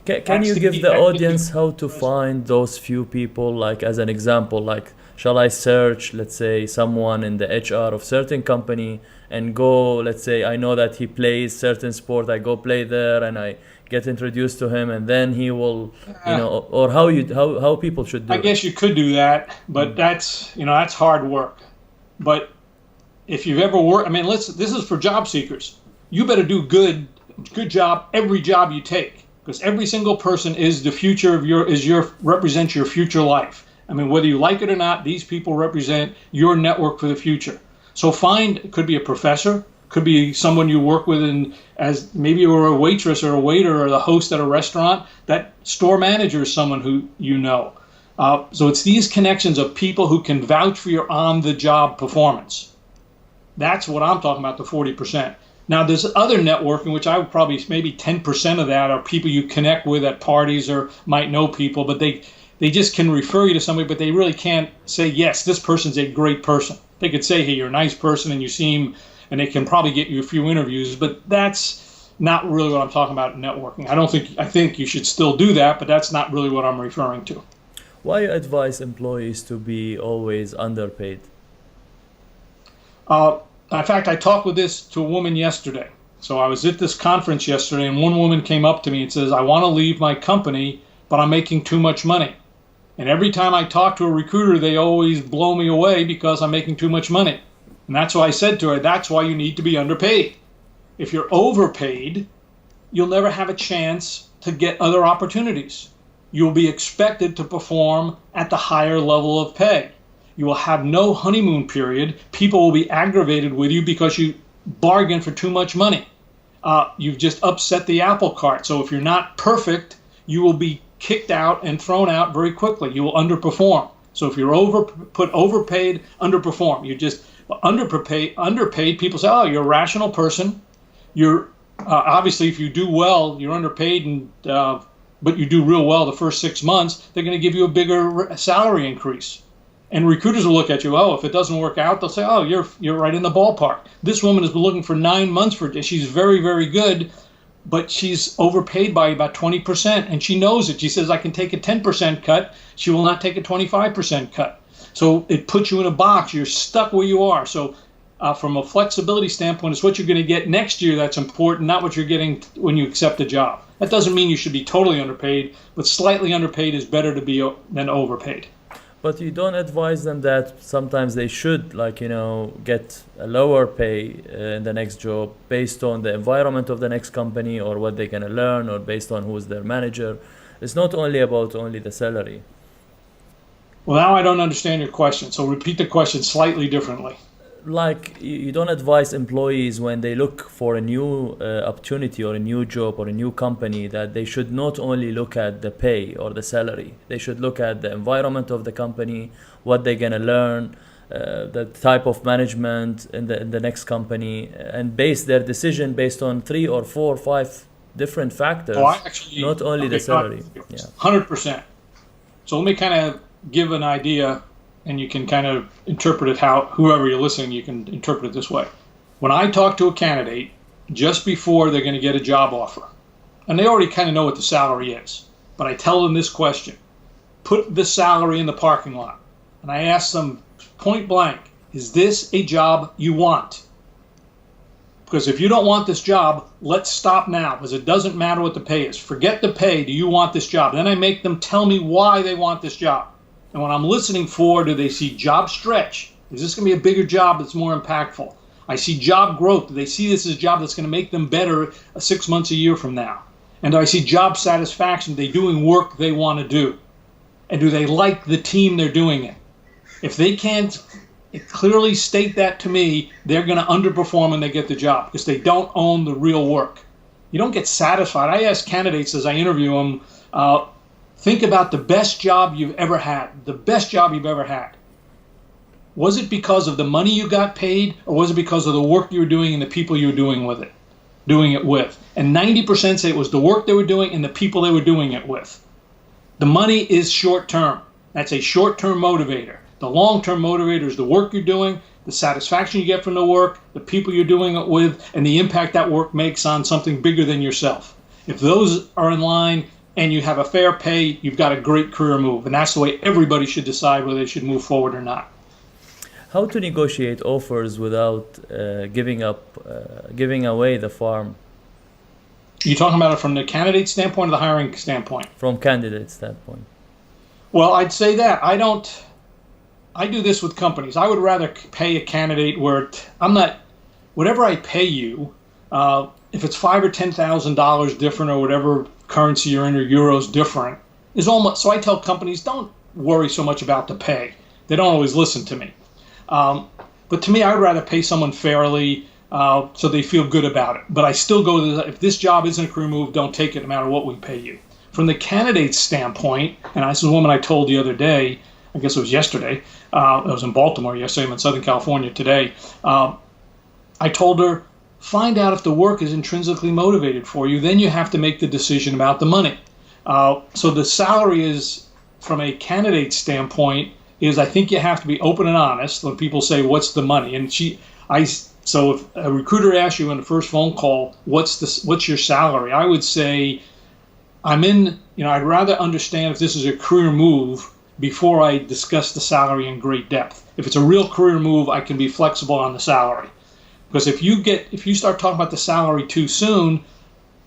Can you give the audience how to find those few people, like as an example, like shall I search, let's say, someone in the HR of certain company and go, let's say, I know that he plays certain sport, I go play there and I get introduced to him, and then he will, or how people should do I it. guess you could do that, but that's hard work. But if you've ever worked, I mean, this is for job seekers. You better do good job every job you take, because every single person is the future of represents your future life. I mean, whether you like it or not, these people represent your network for the future. So it could be a professor, could be someone you work with as maybe you were a waitress or a waiter or the host at a restaurant. That store manager is someone who you know. So it's these connections of people who can vouch for your on-the-job performance. That's what I'm talking about, the 40%. Now, there's other networking, which I would probably, maybe 10% of that are people you connect with at parties or might know people, but they just can refer you to somebody, but they really can't say, yes, this person's a great person. They could say, hey, you're a nice person and you seem, and they can probably get you a few interviews, but that's not really what I'm talking about in networking. I think you should still do that, but that's not really what I'm referring to. Why you advise employees to be always underpaid? In fact, I talked with this to a woman yesterday. So I was at this conference yesterday, and one woman came up to me and says, I want to leave my company, but I'm making too much money. And every time I talk to a recruiter, they always blow me away because I'm making too much money. And that's why I said to her, that's why you need to be underpaid. If you're overpaid, you'll never have a chance to get other opportunities. You'll be expected to perform at the higher level of pay. You will have no honeymoon period. People will be aggravated with you because you bargained for too much money. You've just upset the apple cart. So if you're not perfect, you will be kicked out and thrown out very quickly. You will underperform. So if you're overpaid, underperform. You just underpaid. People say, oh, you're a rational person. You're obviously, if you do well, you're underpaid, but you do real well the first 6 months, they're going to give you a bigger salary increase. And recruiters will look at you, if it doesn't work out, they'll say, you're right in the ballpark. This woman has been looking for 9 months she's very, very good, but she's overpaid by about 20%, and she knows it. She says, I can take a 10% cut. She will not take a 25% cut. So it puts you in a box. You're stuck where you are. So from a flexibility standpoint, it's what you're going to get next year that's important, not what you're getting when you accept a job. That doesn't mean you should be totally underpaid, but slightly underpaid is better to be than overpaid. But you don't advise them that sometimes they should, get a lower pay in the next job based on the environment of the next company or what they're going to learn or based on who's their manager. It's not only about the salary. Well, now I don't understand your question. So repeat the question slightly differently. Like, you don't advise employees when they look for a new opportunity or a new job or a new company that they should not only look at the pay or the salary. They should look at the environment of the company, what they're going to learn, the type of management in the next company, and base their decision based on 3 or 4 or 5 different factors, not only the salary. 100%. So let me kind of give an idea, and you can kind of interpret it whoever you're listening, you can interpret it this way. When I talk to a candidate just before they're going to get a job offer, and they already kind of know what the salary is, but I tell them this question: put the salary in the parking lot. And I ask them point blank, is this a job you want? Because if you don't want this job, let's stop now, because it doesn't matter what the pay is. Forget the pay. Do you want this job? Then I make them tell me why they want this job. And when I'm listening for, do they see job stretch? Is this going to be a bigger job that's more impactful? I see job growth. Do they see this as a job that's going to make them better 6 months, a year from now? And do I see job satisfaction? Are they doing work they want to do? And do they like the team they're doing it? If they can't clearly state that to me, they're going to underperform when they get the job because they don't own the real work. You don't get satisfied. I ask candidates as I interview them, think about the best job you've ever had, the best job you've ever had. Was it because of the money you got paid, or was it because of the work you were doing and the people you were doing it with? And 90% say it was the work they were doing and the people they were doing it with. The money is short term. That's a short-term motivator. The long-term motivator is the work you're doing, the satisfaction you get from the work, the people you're doing it with, and the impact that work makes on something bigger than yourself. If those are in line, and you have a fair pay, you've got a great career move. And that's the way everybody should decide whether they should move forward or not. How to negotiate offers without giving away the farm? You talking about it from the candidate standpoint or the hiring standpoint? From candidate standpoint. Well, I'd say that I do this with companies. I would rather pay a candidate where whatever I pay you, if it's $5,000 or $10,000 different or whatever currency you're in or euros different, is almost. So I tell companies, don't worry so much about the pay. They don't always listen to me. But to me, I would rather pay someone fairly so they feel good about it. But I still go to if this job isn't a career move, don't take it no matter what we pay you. From the candidate's standpoint, and this is a woman I told the other day, I guess it was yesterday, I was in Baltimore yesterday, I'm in Southern California today, I told her, find out if the work is intrinsically motivated for you, then you have to make the decision about the money. So the salary is, from a candidate standpoint, is I think you have to be open and honest when people say, what's the money? And so if a recruiter asks you in the first phone call, what's your salary? I would say, I'd rather understand if this is a career move before I discuss the salary in great depth. If it's a real career move, I can be flexible on the salary. Because if you start talking about the salary too soon,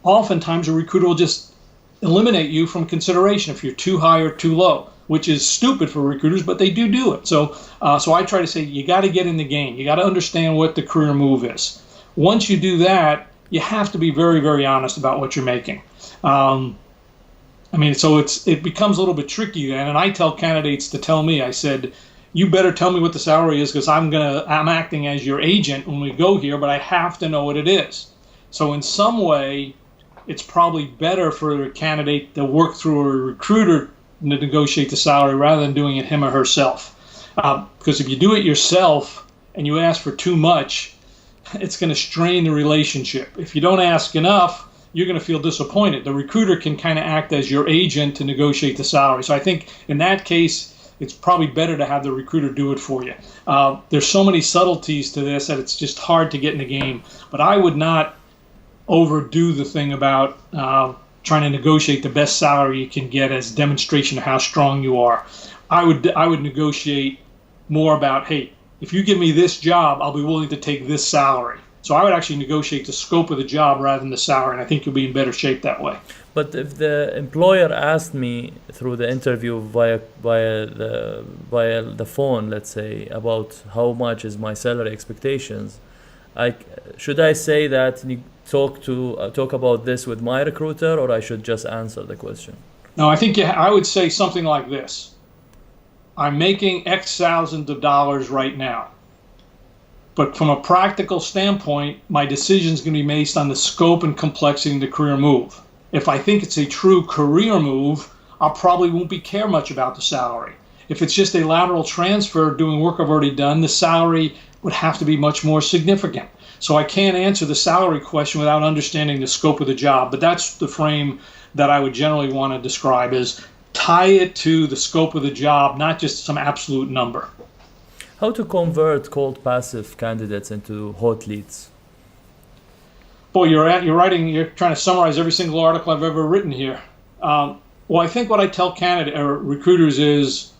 oftentimes a recruiter will just eliminate you from consideration if you're too high or too low, which is stupid for recruiters, but they do it. So I try to say, you got to get in the game. You got to understand what the career move is. Once you do that, you have to be very, very honest about what you're making. So it becomes a little bit tricky then, and I tell candidates to tell me, I said, you better tell me what the salary is because I'm acting as your agent when we go here, but I have to know what it is. So in some way, it's probably better for a candidate to work through a recruiter to negotiate the salary rather than doing it him or herself. Because if you do it yourself and you ask for too much, it's going to strain the relationship. If you don't ask enough, you're going to feel disappointed. The recruiter can kind of act as your agent to negotiate the salary. So I think in that case, it's probably better to have the recruiter do it for you. There's so many subtleties to this that it's just hard to get in the game. But I would not overdo the thing about trying to negotiate the best salary you can get as demonstration of how strong you are. I would negotiate more about, hey, if you give me this job, I'll be willing to take this salary. So I would actually negotiate the scope of the job rather than the salary, and I think you'll be in better shape that way. But if the employer asked me through the interview via the phone, let's say, about how much is my salary expectations, should I say that talk about this with my recruiter, or I should just answer the question? No, I think I would say something like this: I'm making X thousands of dollars right now. But from a practical standpoint, my decision is going to be based on the scope and complexity of the career move. If I think it's a true career move, I probably won't care much about the salary. If it's just a lateral transfer doing work I've already done, the salary would have to be much more significant. So I can't answer the salary question without understanding the scope of the job. But that's the frame that I would generally want to describe, is tie it to the scope of the job, not just some absolute number. How to convert cold passive candidates into hot leads? Boy, you're trying to summarize every single article I've ever written here. Well, I think what I tell recruiters is,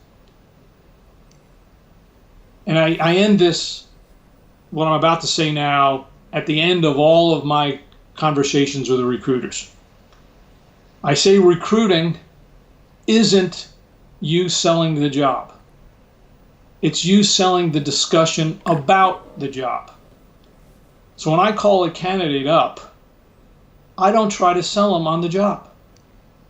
and I end this, what I'm about to say now, at the end of all of my conversations with the recruiters. I say recruiting isn't you selling the job. It's you selling the discussion about the job. So when I call a candidate up, I don't try to sell them on the job.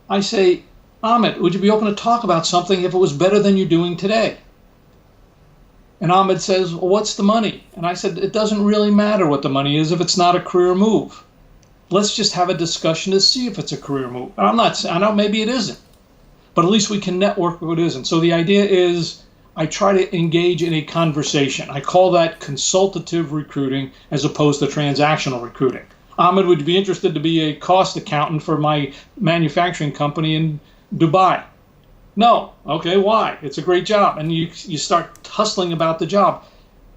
I say, Ahmed, would you be open to talk about something if it was better than you're doing today? And Ahmed says, well, what's the money? And I said, it doesn't really matter what the money is if it's not a career move. Let's just have a discussion to see if it's a career move. And I know maybe it isn't, but at least we can network what it isn't. So the idea is, I try to engage in a conversation. I call that consultative recruiting as opposed to transactional recruiting. Ahmed, would you be interested to be a cost accountant for my manufacturing company in Dubai? No. Okay, why? It's a great job. And you start hustling about the job.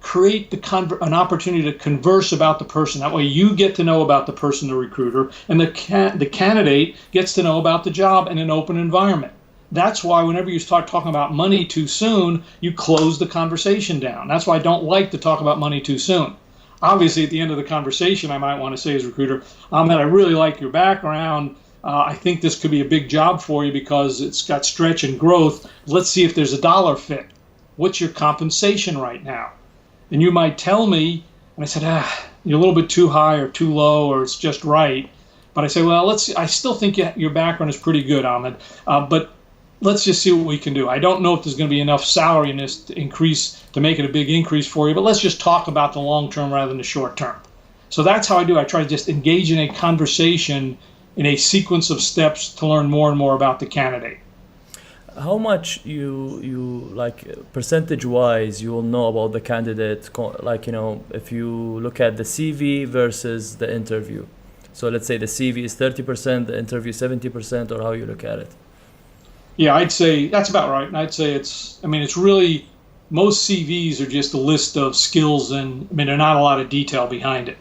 create an opportunity to converse about the person. That way you get to know about the person, the recruiter, and the candidate gets to know about the job in an open environment. That's why whenever you start talking about money too soon, you close the conversation down. That's why I don't like to talk about money too soon. Obviously, at the end of the conversation, I might want to say as a recruiter, Ahmed, I really like your background. I think this could be a big job for you because it's got stretch and growth. Let's see if there's a dollar fit. What's your compensation right now? And you might tell me, and I said, you're a little bit too high or too low, or it's just right. But I say, well, I still think your background is pretty good, Ahmed. But let's just see what we can do. I don't know if there's going to be enough salary in this to make it a big increase for you, but let's just talk about the long term rather than the short term. So that's how I do. I try to just engage in a conversation in a sequence of steps to learn more and more about the candidate. How much you like percentage wise you will know about the candidate, like, if you look at the CV versus the interview? So let's say the CV is 30%, the interview 70%, or how you look at it? Yeah, I'd say that's about right. And I'd say it's really, most CVs are just a list of skills, and there's not a lot of detail behind it.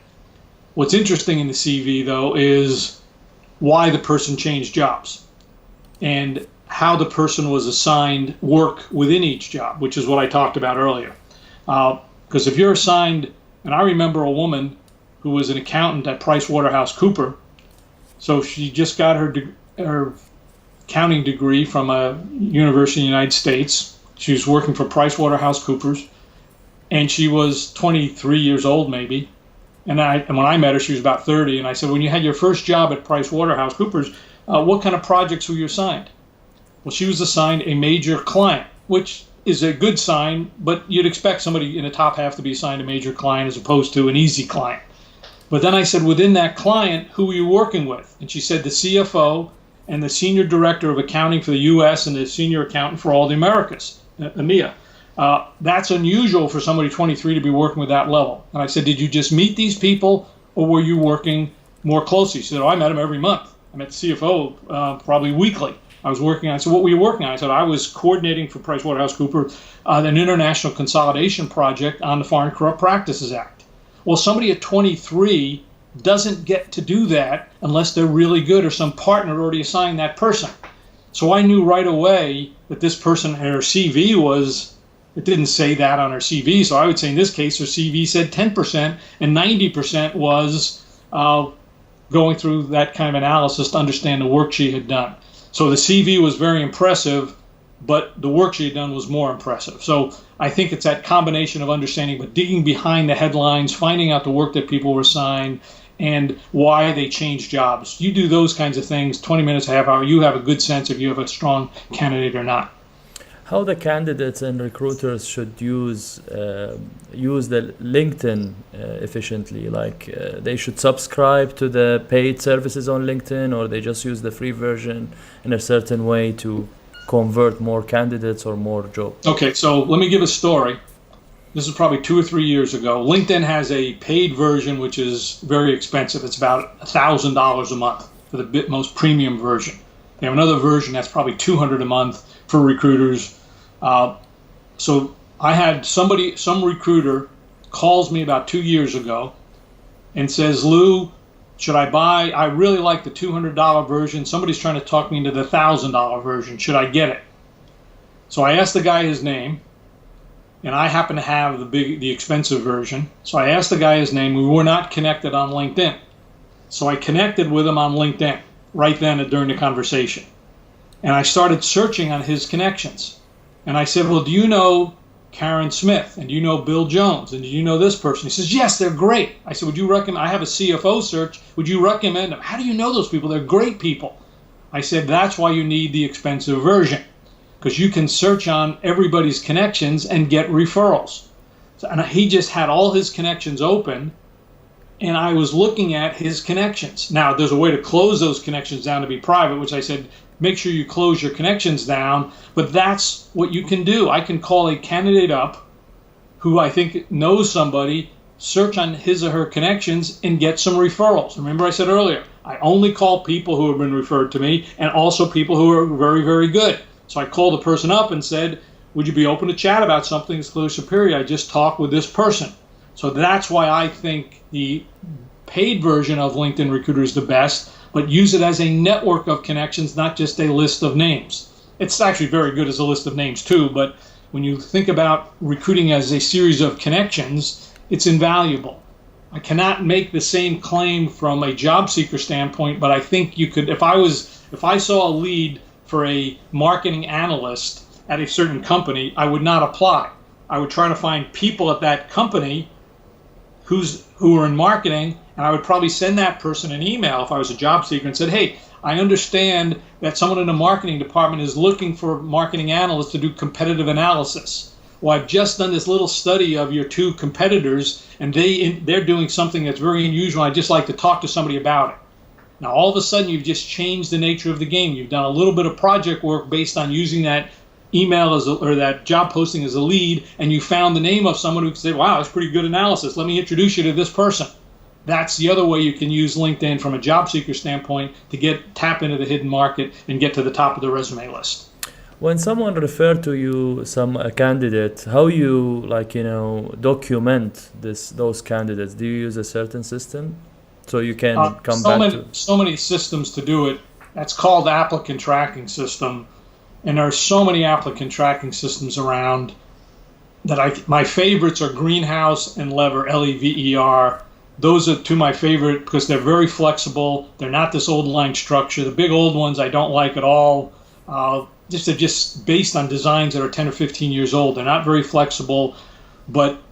What's interesting in the CV, though, is why the person changed jobs and how the person was assigned work within each job, which is what I talked about earlier. Because if you're assigned, and I remember a woman who was an accountant at PricewaterhouseCoopers, so she just got her accounting degree from a university in the United States. She was working for PricewaterhouseCoopers, and she was 23 years old maybe. And when I met her, she was about 30. And I said, when you had your first job at PricewaterhouseCoopers, what kind of projects were you assigned? Well, she was assigned a major client, which is a good sign, but you'd expect somebody in the top half to be assigned a major client as opposed to an easy client. But then I said, within that client, who were you working with? And she said the CFO and the senior director of accounting for the U.S. and the senior accountant for all the Americas, EMEA. That's unusual for somebody 23 to be working with that level. And I said, did you just meet these people, or were you working more closely? She said, I met them every month. I met the CFO probably weekly. I was working on. I said, what were you working on? I said, I was coordinating for PricewaterhouseCoopers an international consolidation project on the Foreign Corrupt Practices Act. Well, somebody at 23 doesn't get to do that unless they're really good or some partner already assigned that person. So I knew right away that this person, her CV it didn't say that on her CV. So I would say in this case, her CV said 10% and 90% was going through that kind of analysis to understand the work she had done. So the CV was very impressive, but the work she had done was more impressive. So I think it's that combination of understanding, but digging behind the headlines, finding out the work that people were assigned, and why they changed jobs. You do those kinds of things, 20 minutes, a half hour, you have a good sense if you have a strong candidate or not. How the candidates and recruiters should use the LinkedIn efficiently? Like they should subscribe to the paid services on LinkedIn, or they just use the free version in a certain way to convert more candidates or more jobs? Okay, so let me give a story. This is probably 2 or 3 years ago. LinkedIn has a paid version, which is very expensive. It's about $1,000 a month for the most premium version. They have another version that's probably $200 a month for recruiters. So I had some recruiter calls me about 2 years ago and says, Lou, should I buy? I really like the $200 version. Somebody's trying to talk me into the $1,000 version. Should I get it? So I asked the guy his name. And I happen to have the expensive version. So I asked the guy his name. We were not connected on LinkedIn. So I connected with him on LinkedIn right then during the conversation. And I started searching on his connections. And I said, well, do you know Karen Smith? And do you know Bill Jones? And do you know this person? He says, yes, they're great. I said, would you recommend? I have a CFO search. Would you recommend them? How do you know those people? They're great people. I said, that's why you need the expensive version, because you can search on everybody's connections and get referrals. And he just had all his connections open, and I was looking at his connections. Now, there's a way to close those connections down to be private, which I said, make sure you close your connections down, but that's what you can do. I can call a candidate up who I think knows somebody, search on his or her connections, and get some referrals. Remember I said earlier, I only call people who have been referred to me, and also people who are very, very good. So I called the person up and said, would you be open to chat about something that's clearly superior? I just talked with this person. So that's why I think the paid version of LinkedIn Recruiter is the best, but use it as a network of connections, not just a list of names. It's actually very good as a list of names too, but when you think about recruiting as a series of connections, it's invaluable. I cannot make the same claim from a job seeker standpoint, but I think you could, if I saw a lead for a marketing analyst at a certain company, I would not apply. I would try to find people at that company who are in marketing, and I would probably send that person an email if I was a job seeker and said, hey, I understand that someone in the marketing department is looking for marketing analysts to do competitive analysis. Well, I've just done this little study of your two competitors, and they're doing something that's very unusual. I'd just like to talk to somebody about it. Now, all of a sudden, you've just changed the nature of the game. You've done a little bit of project work based on using that email or that job posting as a lead, and you found the name of someone who could say, wow, that's pretty good analysis. Let me introduce you to this person. That's the other way you can use LinkedIn from a job seeker standpoint to tap into the hidden market and get to the top of the resume list. When someone refers to you some candidate, how you document those candidates? Do you use a certain system so you can come back to? So many systems to do it. That's called applicant tracking system, and there are so many applicant tracking systems around that my favorites are Greenhouse and Lever, Lever. Those are two of my favorite because they're very flexible. They're not this old line structure. The big old ones I don't like at all. They're just based on designs that are 10 or 15 years old. They're not very flexible, but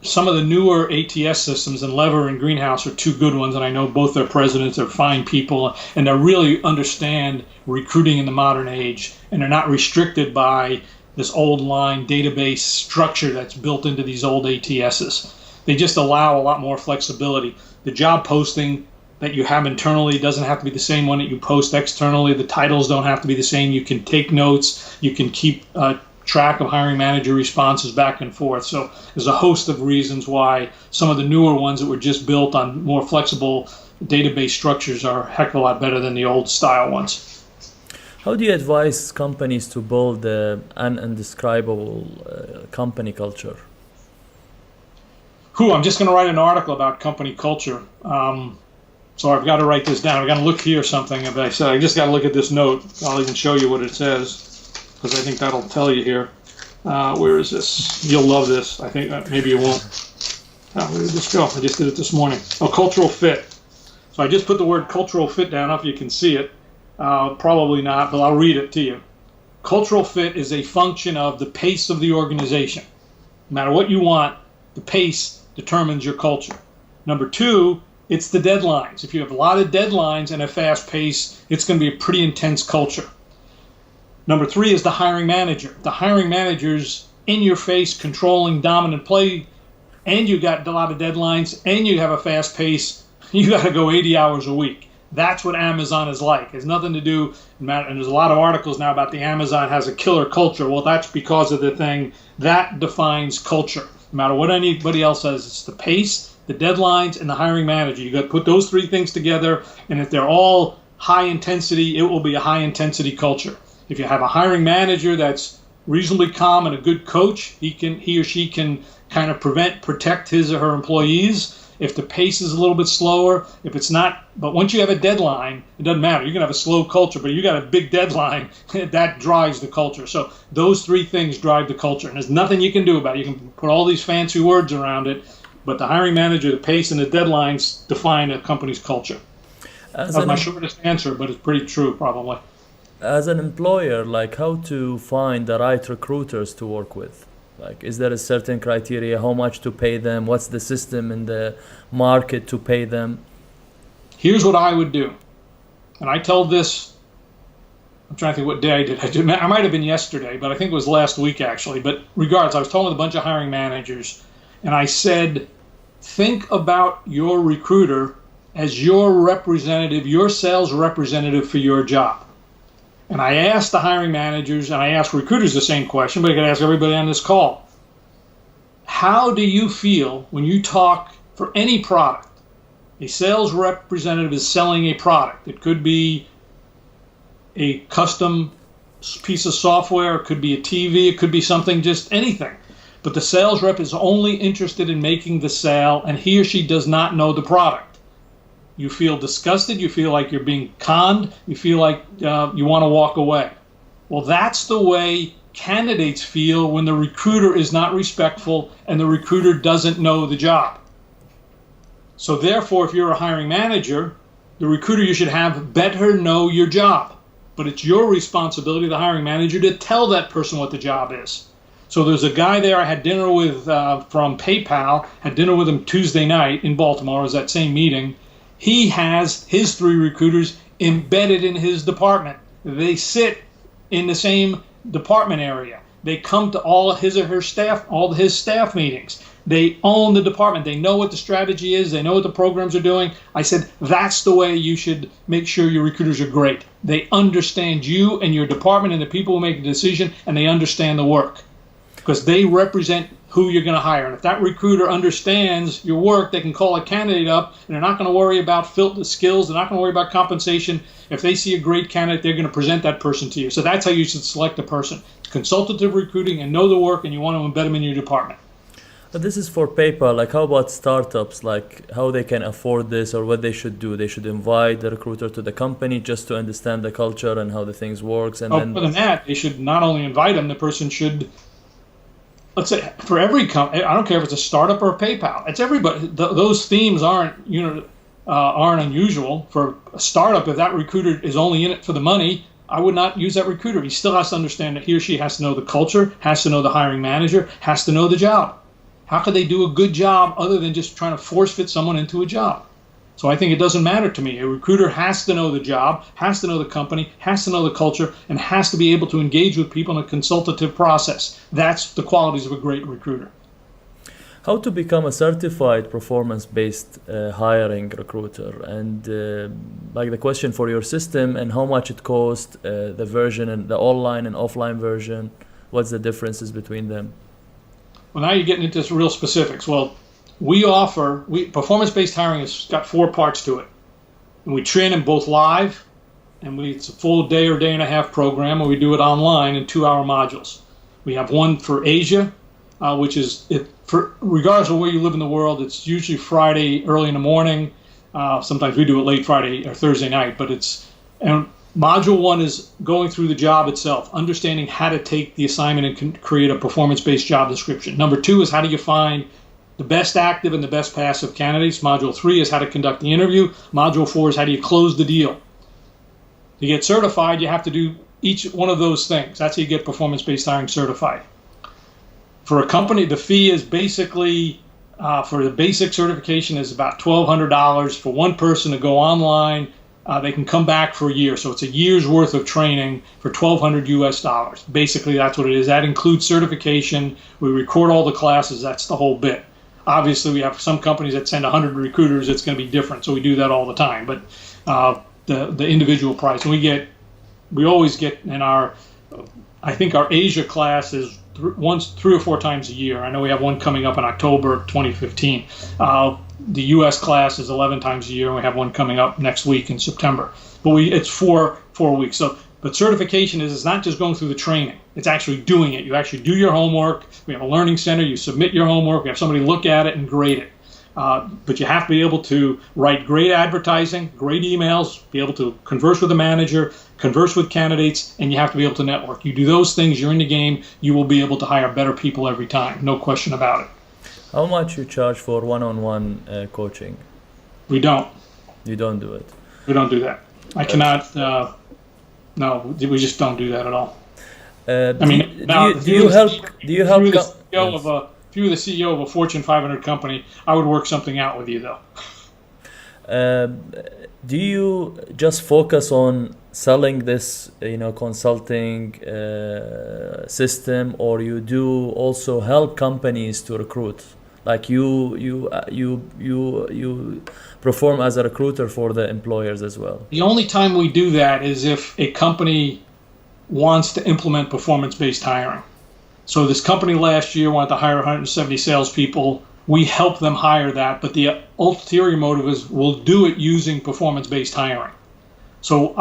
some of the newer ATS systems, and Lever and Greenhouse are two good ones, and I know both their presidents are fine people, and they really understand recruiting in the modern age, and they're not restricted by this old line database structure that's built into these old ATSs. They just allow a lot more flexibility. The job posting that you have internally doesn't have to be the same one that you post externally. The titles don't have to be the same. You can take notes. You can keep track of hiring manager responses back and forth. So there's a host of reasons why some of the newer ones that were just built on more flexible database structures are a heck of a lot better than the old style ones. How do you advise companies to build an undescribable company culture? I'm just going to write an article about company culture. So I've got to write this down. I've got to look here something. As I said, I just got to look at this note. I'll even show you what it says, because I think that'll tell you here. Where is this? You'll love this. I think maybe you won't. Where did this go? I just did it this morning. Oh, cultural fit. So I just put the word cultural fit down. I don't know if you can see it. Probably not, but I'll read it to you. Cultural fit is a function of the pace of the organization. No matter what you want, the pace determines your culture. Number two, it's the deadlines. If you have a lot of deadlines and a fast pace, it's going to be a pretty intense culture. Number three is the hiring manager. The hiring manager's in your face, controlling, dominant play, and you got a lot of deadlines, and you have a fast pace. You got to go 80 hours a week. That's what Amazon is like. It has nothing to do, and there's a lot of articles now about the Amazon has a killer culture. Well, that's because of the thing that defines culture. No matter what anybody else says, it's the pace, the deadlines, and the hiring manager. You got to put those three things together, and if they're all high intensity, it will be a high intensity culture. If you have a hiring manager that's reasonably calm and a good coach, he or she can kind of protect his or her employees. If the pace is a little bit slower, if it's not, but once you have a deadline, it doesn't matter. You can have a slow culture, but you got a big deadline, that drives the culture. So those three things drive the culture, and there's nothing you can do about it. You can put all these fancy words around it, but the hiring manager, the pace, and the deadlines define a company's culture. That's my shortest answer, but it's pretty true, probably. As an employer, how to find the right recruiters to work with? Is there a certain criteria, how much to pay them? What's the system in the market to pay them? Here's what I would do. And I told this, I'm trying to think what day I did. I might have been yesterday, but I think it was last week actually. But regardless, I was talking with a bunch of hiring managers, and I said, think about your recruiter as your representative, your sales representative for your job. And I asked the hiring managers, and I asked recruiters the same question, but I could ask everybody on this call. How do you feel when you talk for any product? A sales representative is selling a product. It could be a custom piece of software, it could be a TV, it could be something, just anything. But the sales rep is only interested in making the sale, and he or she does not know the product. You feel disgusted, you feel like you're being conned, you feel like you want to walk away. Well, that's the way candidates feel when the recruiter is not respectful and the recruiter doesn't know the job. So therefore, if you're a hiring manager, the recruiter you should have better know your job. But it's your responsibility, the hiring manager, to tell that person what the job is. So there's a guy there I had dinner with from PayPal, had dinner with him Tuesday night in Baltimore. It was that same meeting. He has his 3 recruiters embedded in his department. They sit in the same department area. They come to all his or her staff, all his staff meetings. They own the department. They know what the strategy is. They know what the programs are doing. I said, that's the way you should make sure your recruiters are great. They understand you and your department and the people who make the decision, and they understand the work because they represent who you're going to hire. And if that recruiter understands your work, they can call a candidate up, and they're not going to worry about skills. They're not going to worry about compensation. If they see a great candidate, they're going to present that person to you. So that's how you should select a person. Consultative recruiting, and know the work, and you want to embed them in your department. But this is for PayPal. Like, how about startups? Like, how they can afford this, or what they should do? They should invite the recruiter to the company just to understand the culture and how the things works. And then, more than that, they should not only invite them. The person should, let's say, for every company. I don't care if it's a startup or a PayPal. It's everybody. Those themes aren't unusual for a startup. If that recruiter is only in it for the money, I would not use that recruiter. He still has to understand that he or she has to know the culture, has to know the hiring manager, has to know the job. How could they do a good job other than just trying to force fit someone into a job? So I think it doesn't matter to me. A recruiter has to know the job, has to know the company, has to know the culture, and has to be able to engage with people in a consultative process. That's the qualities of a great recruiter. How to become a certified performance-based hiring recruiter, and like the question for your system and how much it costs, the version and the online and offline version, what's the differences between them? Well, now you're getting into real specifics. Well, performance-based hiring has got 4 parts to it. And we train them both live, and it's a full day or day and a half program, and we do it online in 2-hour modules. We have one for Asia, which is, regardless of where you live in the world, it's usually Friday early in the morning. Sometimes we do it late Friday or Thursday night, but and Module 1 is going through the job itself, understanding how to take the assignment and create a performance-based job description. Number 2 is how do you find the best active and the best passive candidates. Module 3 is how to conduct the interview. Module 4 is how do you close the deal. To get certified, you have to do each one of those things. That's how you get performance-based hiring certified. For a company, the fee is basically, for the basic certification, is about $1,200 for one person to go online. They can come back for a year. So it's a year's worth of training for $1,200 US. Basically, that's what it is. That includes certification. We record all the classes. That's the whole bit. Obviously, we have some companies that send 100 recruiters. It's going to be different. So we do that all the time. But the individual price, and we always get in our, I think our Asia class is once 3 or 4 times a year. I know we have one coming up in October 2015. The U.S. class is 11 times a year, and we have one coming up next week in September. But it's four weeks. So, but certification is not just going through the training. It's actually doing it. You actually do your homework. We have a learning center. You submit your homework. We have somebody look at it and grade it. But you have to be able to write great advertising, great emails, be able to converse with the manager, converse with candidates, and you have to be able to network. You do those things, you're in the game, you will be able to hire better people every time. No question about it. How much you charge for one-on-one coaching? We don't. You don't do it? We don't do that. I cannot, no, we just don't do that at all. Do you help? If you were the CEO of a Fortune 500 company, I would work something out with you, though. Do you just focus on selling this, consulting system, or you do also help companies to recruit? Like you perform as a recruiter for the employers as well? The only time we do that is if a company wants to implement performance-based hiring. So this company last year wanted to hire 170 salespeople. We help them hire that, but the ulterior motive is we'll do it using performance-based hiring. So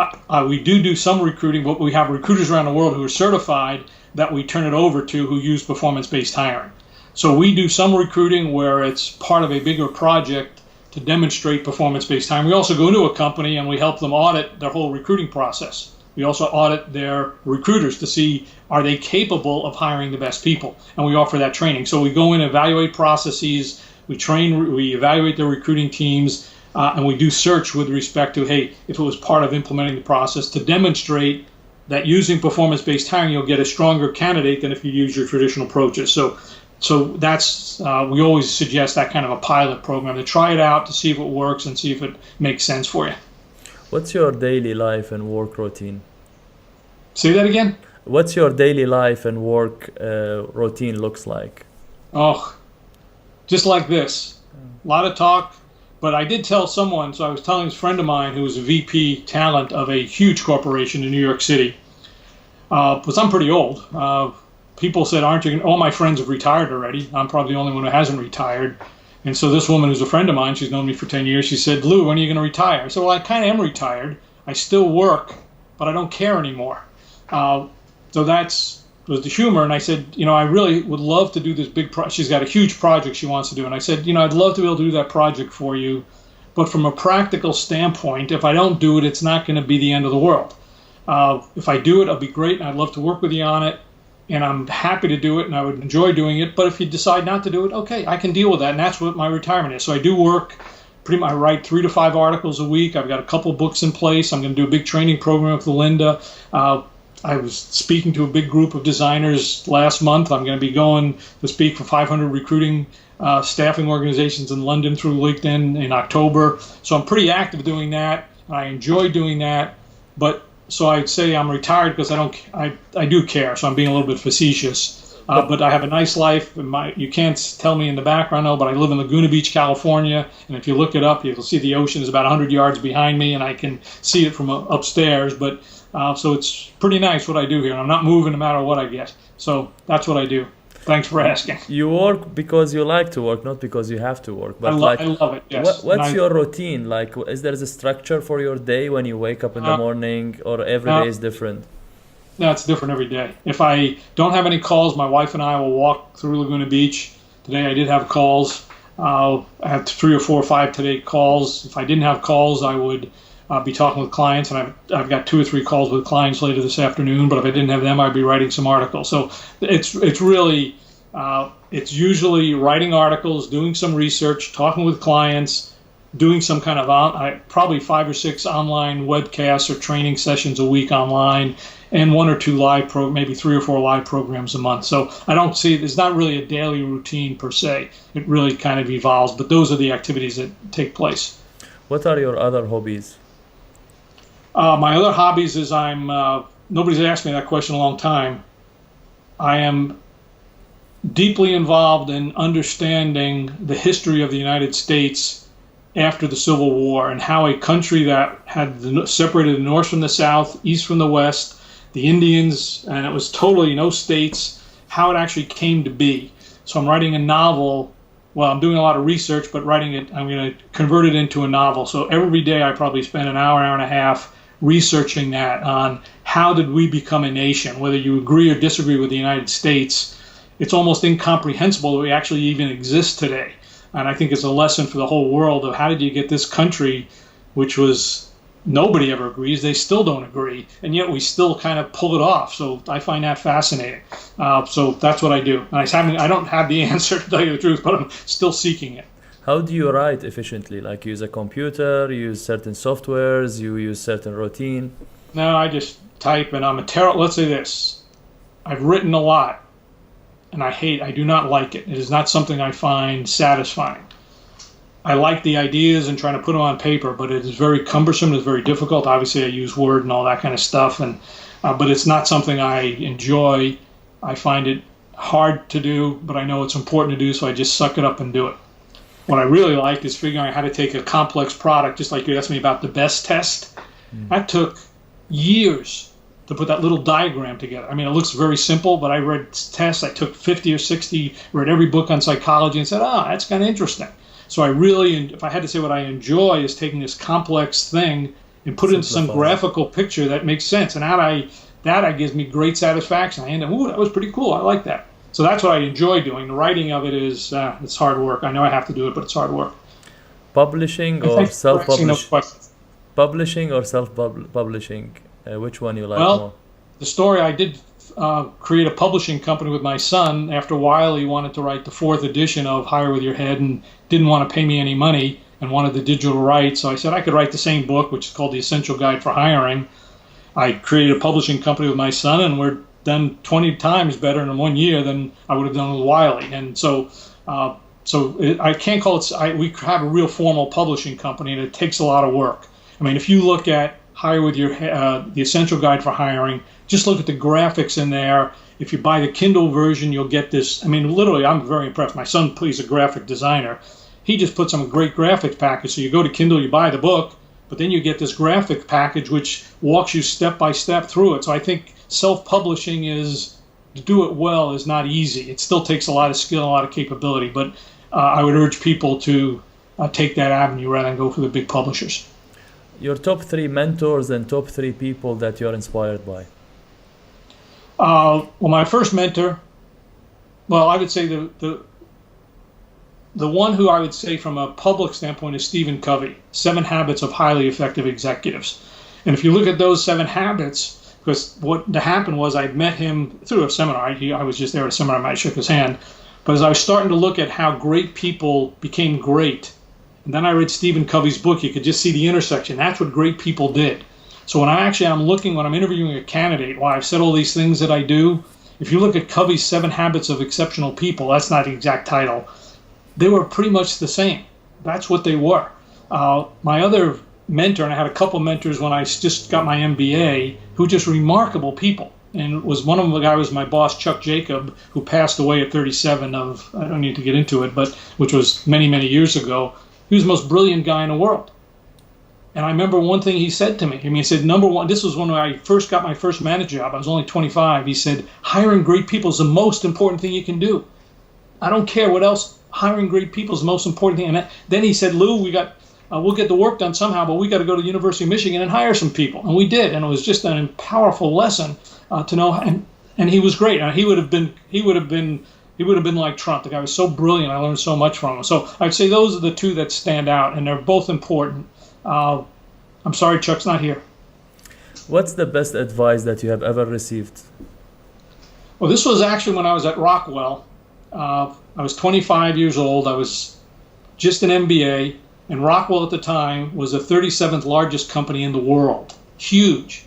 we do some recruiting, but we have recruiters around the world who are certified that we turn it over to who use performance-based hiring. So we do some recruiting where it's part of a bigger project to demonstrate performance-based hiring. We also go into a company and we help them audit their whole recruiting process. We also audit their recruiters to see, are they capable of hiring the best people? And we offer that training. So we go in, evaluate processes, we train, we evaluate their recruiting teams, and we do search with respect to, hey, if it was part of implementing the process to demonstrate that using performance-based hiring, you'll get a stronger candidate than if you use your traditional approaches. So that's, we always suggest that kind of a pilot program to try it out, to see if it works and see if it makes sense for you. What's your daily life and work routine? Say that again? What's your daily life and work routine looks like? Oh, just like this. A lot of talk, but I did tell someone, so I was telling this friend of mine who was a VP talent of a huge corporation in New York City, because I'm pretty old. People said, aren't you? All my friends have retired already. I'm probably the only one who hasn't retired. And so this woman who's a friend of mine, she's known me for 10 years, she said, Lou, when are you going to retire? I said, well, I kind of am retired. I still work, but I don't care anymore. So that's was the humor. And I said, I really would love to do this big project. She's got a huge project she wants to do. And I said, I'd love to be able to do that project for you. But from a practical standpoint, if I don't do it, it's not going to be the end of the world. If I do it, it'll be great. And I'd love to work with you on it. And I'm happy to do it, and I would enjoy doing it. But if you decide not to do it, okay, I can deal with that. And that's what my retirement is. So I do work pretty much. I write 3 to 5 articles a week. I've got a couple books in place. I'm going to do a big training program with Linda. I was speaking to a big group of designers last month. I'm going to be going to speak for 500 recruiting staffing organizations in London through LinkedIn in October. So I'm pretty active doing that. I enjoy doing that. But so I'd say I'm retired because I do care. So I'm being a little bit facetious. But I have a nice life. You can't tell me in the background, but I live in Laguna Beach, California. And if you look it up, you'll see the ocean is about 100 yards behind me, and I can see it from upstairs. But so it's pretty nice what I do here. I'm not moving no matter what I get. So that's what I do. Thanks for asking. You work because you like to work, not because you have to work. But I love it, yes. What's your routine? Like, is there a structure for your day when you wake up in the morning, or every day is different? No, it's different every day. If I don't have any calls, my wife and I will walk through Laguna Beach. Today I did have calls. I had 3 or 4 or 5 today calls. If I didn't have calls, I would be talking with clients, and I've got 2 or 3 calls with clients later this afternoon. But if I didn't have them, I'd be writing some articles. So it's really it's usually writing articles, doing some research, talking with clients, doing some kind of probably 5 or 6 online webcasts or training sessions a week online, and 1 or 2 live maybe 3 or 4 live programs a month. So I don't see there's not really a daily routine per se. It really kind of evolves, but those are the activities that take place. What are your other hobbies? My other hobbies is nobody's asked me that question in a long time. I am deeply involved in understanding the history of the United States after the Civil War, and how a country that had separated the North from the South, East from the West, the Indians, and it was totally no states, how it actually came to be. So I'm writing a novel. Well, I'm doing a lot of research, but writing it, I'm going to convert it into a novel. So every day I probably spend an hour and a half researching that on how did we become a nation. Whether you agree or disagree with the United States, it's almost incomprehensible that we actually even exist today. And I think it's a lesson for the whole world of how did you get this country, which was nobody ever agrees, they still don't agree, and yet we still kind of pull it off. So I find that fascinating. So that's what I do. And I don't have the answer, to tell you the truth, but I'm still seeking it. How do you write efficiently? Like, use a computer, use certain softwares, you use certain routine? No, I just type, and I'm a terrible, let's say this, I've written a lot, and I do not like it. It is not something I find satisfying. I like the ideas and trying to put them on paper, but it is very cumbersome. It's very difficult. Obviously, I use Word and all that kind of stuff, but it's not something I enjoy. I find it hard to do, but I know it's important to do, so I just suck it up and do it. What I really like is figuring out how to take a complex product, just like you asked me about the BEST test. That took years to put that little diagram together. I mean, it looks very simple, but I read tests. I took 50 or 60, read every book on psychology and said, that's kind of interesting. So I really, if I had to say what I enjoy, is taking this complex thing and put it in some Simplify. graphical picture that makes sense. And that gives me great satisfaction. I end up, ooh, that was pretty cool. I like that. So that's what I enjoy doing. The writing of it is it's hard work. I know I have to do it, but it's hard work. Publishing or Thanks for asking those self-publishing? questions. Publishing or self-publishing? Which one you like Well, more? the story, I did create a publishing company with my son. After a while, he wanted to write the 4th edition of Hire With Your Head and didn't want to pay me any money and wanted the digital rights. So I said I could write the same book, which is called The Essential Guide for Hiring. I created a publishing company with my son, and we're done 20 times better in 1 year than I would have done with Wiley. And so I can't call it, we have a real formal publishing company, and it takes a lot of work. I mean, if you look at Hire With Your The Essential Guide for Hiring, just look at the graphics in there. If you buy the Kindle version, you'll get this. I mean, literally, I'm very impressed. My son, he's a graphic designer. He just put some great graphics package. So you go to Kindle, you buy the book, but then you get this graphic package which walks you step by step through it. So I think self-publishing to do it well is not easy. It still takes a lot of skill, a lot of capability, but I would urge people to take that avenue rather than go for the big publishers. Your top 3 mentors and top 3 people that you're inspired by? Well, my first mentor, I would say the one who I would say from a public standpoint is Stephen Covey, 7 Habits of Highly Effective Executives. And if you look at those 7 habits, because what happened was I met him through a seminar. I was just there at a seminar, I shook his hand. But as I was starting to look at how great people became great, and then I read Stephen Covey's book, you could just see the intersection. That's what great people did. So when I'm interviewing a candidate, I've said all these things that I do. If you look at Covey's 7 Habits of Exceptional People, that's not the exact title. They were pretty much the same. That's what they were. My other mentor, and I had a couple mentors when I just got my MBA, who were just remarkable people. And was one of them, the guy was my boss, Chuck Jacob, who passed away at 37 I don't need to get into it, but which was many, many years ago. He was the most brilliant guy in the world. And I remember one thing he said to me. He said, number one, this was when I first got my first manager job. I was only 25. He said, hiring great people is the most important thing you can do. I don't care what else. Hiring great people is the most important thing. And then he said, Lou, we'll get the work done somehow, but we got to go to the University of Michigan and hire some people. And we did. And it was just a powerful lesson to know. And he was great. He would have been like Trump. The guy was so brilliant. I learned so much from him. So I'd say those are the 2 that stand out, and they're both important. I'm sorry, Chuck's not here. What's the best advice that you have ever received? Well, this was actually when I was at Rockwell. I was 25 years old. I was just an MBA, and Rockwell at the time was the 37th largest company in the world. Huge.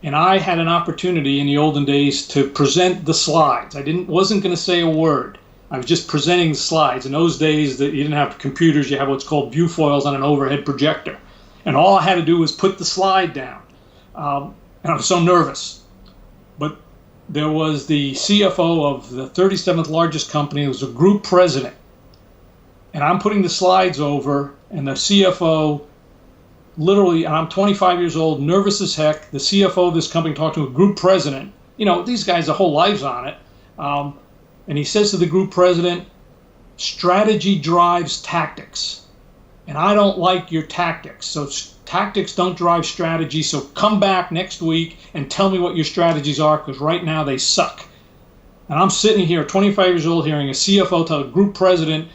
And I had an opportunity in the olden days to present the slides. Wasn't going to say a word. I was just presenting the slides. In those days, you didn't have computers. You had what's called view foils on an overhead projector. And all I had to do was put the slide down. And I was so nervous. But there was the CFO of the 37th largest company. It was a group president. And I'm putting the slides over, and the CFO literally, and I'm 25 years old, nervous as heck. The CFO of this company talked to a group president. These guys, their whole lives on it. And he says to the group president, strategy drives tactics. And I don't like your tactics. So tactics don't drive strategy. So come back next week and tell me what your strategies are, because right now they suck. And I'm sitting here, 25 years old, hearing a CFO tell a group president,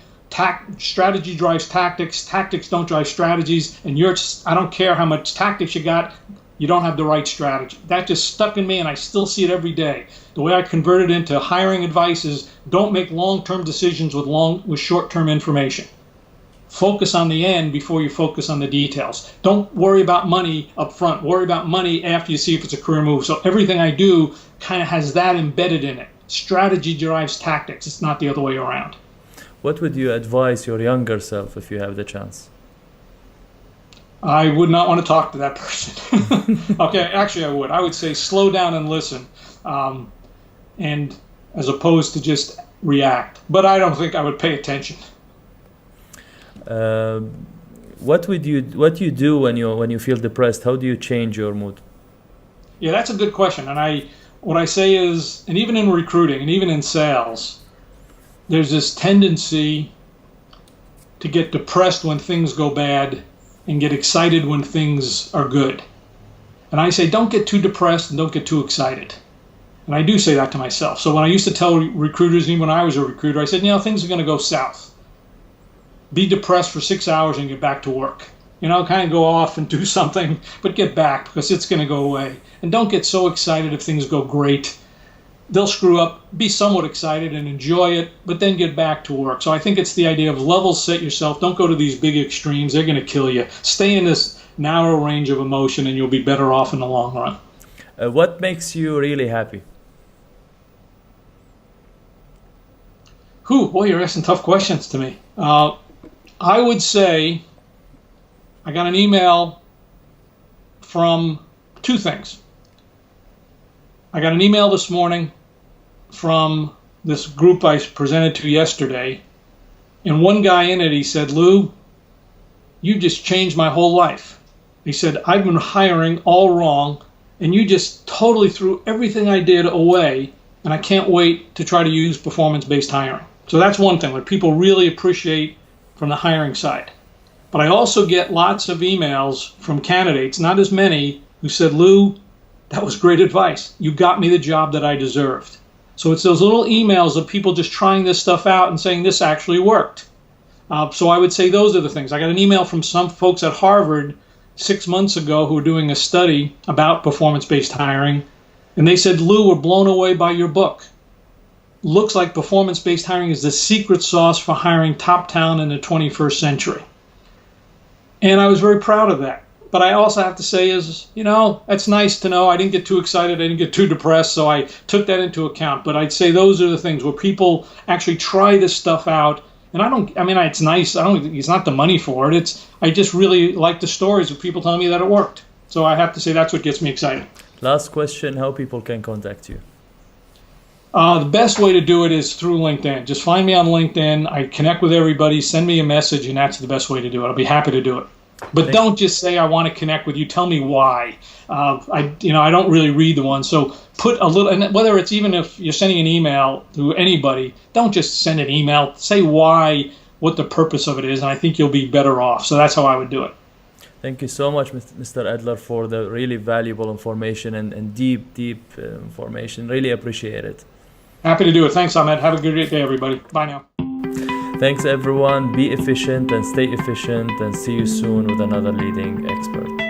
strategy drives tactics, tactics don't drive strategies, and I don't care how much tactics you got, you don't have the right strategy. That just stuck in me, and I still see it every day. The way I converted it into hiring advice is don't make long-term decisions with short-term information. Focus on the end before you focus on the details. Don't worry about money up front. Worry about money after you see if it's a career move. So everything I do kind of has that embedded in it. Strategy drives tactics. It's not the other way around. What would you advise your younger self if you have the chance? I would not want to talk to that person. Okay, actually I would. I would say slow down and listen, and as opposed to just react. But I don't think I would pay attention. What you do when you feel depressed? How do you change your mood? Yeah, that's a good question. And what I say is, and even in recruiting and even in sales, there's this tendency to get depressed when things go bad and get excited when things are good. And I say, don't get too depressed and don't get too excited. And I do say that to myself. So when I used to tell recruiters, even when I was a recruiter, I said, things are going to go south. Be depressed for 6 hours and get back to work. Kind of go off and do something, but get back because it's going to go away. And don't get so excited if things go great. They'll screw up. Be somewhat excited and enjoy it, but then get back to work. So I think it's the idea of level set yourself. Don't go to these big extremes. They're going to kill you. Stay in this narrow range of emotion and you'll be better off in the long run. What makes you really happy? Boy, you're asking tough questions to me. I would say I got an email from two things. I got an email this morning from this group I presented to yesterday, and one guy in it, he said, Lou, you just changed my whole life. He said, I've been hiring all wrong, and you just totally threw everything I did away, and I can't wait to try to use performance-based hiring. So that's one thing, what people really appreciate from the hiring side. But I also get lots of emails from candidates, not as many, who said, Lou, that was great advice. You got me the job that I deserved. So it's those little emails of people just trying this stuff out and saying this actually worked. So I would say those are the things. I got an email from some folks at Harvard 6 months ago who were doing a study about performance-based hiring, and they said, Lou, we're blown away by your book. Looks like performance-based hiring is the secret sauce for hiring top talent in the 21st century. And I was very proud of that. But I also have to say is, that's nice to know. I didn't get too excited. I didn't get too depressed. So I took that into account. But I'd say those are the things where people actually try this stuff out. And it's nice. It's not the money for it. I just really like the stories of people telling me that it worked. So I have to say that's what gets me excited. Last question, how people can contact you? The best way to do it is through LinkedIn. Just find me on LinkedIn. I connect with everybody. Send me a message, and that's the best way to do it. I'll be happy to do it. But don't just say I want to connect with you. Tell me why. I don't really read the one. So put a little, and whether it's even if you're sending an email to anybody, don't just send an email. Say why, what the purpose of it is, and I think you'll be better off. So that's how I would do it. Thank you so much, Mr. Adler, for the really valuable information and deep information. Really appreciate it. Happy to do it. Thanks, Ahmed. Have a good day, everybody. Bye now. Thanks, everyone. Be efficient and stay efficient, and see you soon with another leading expert.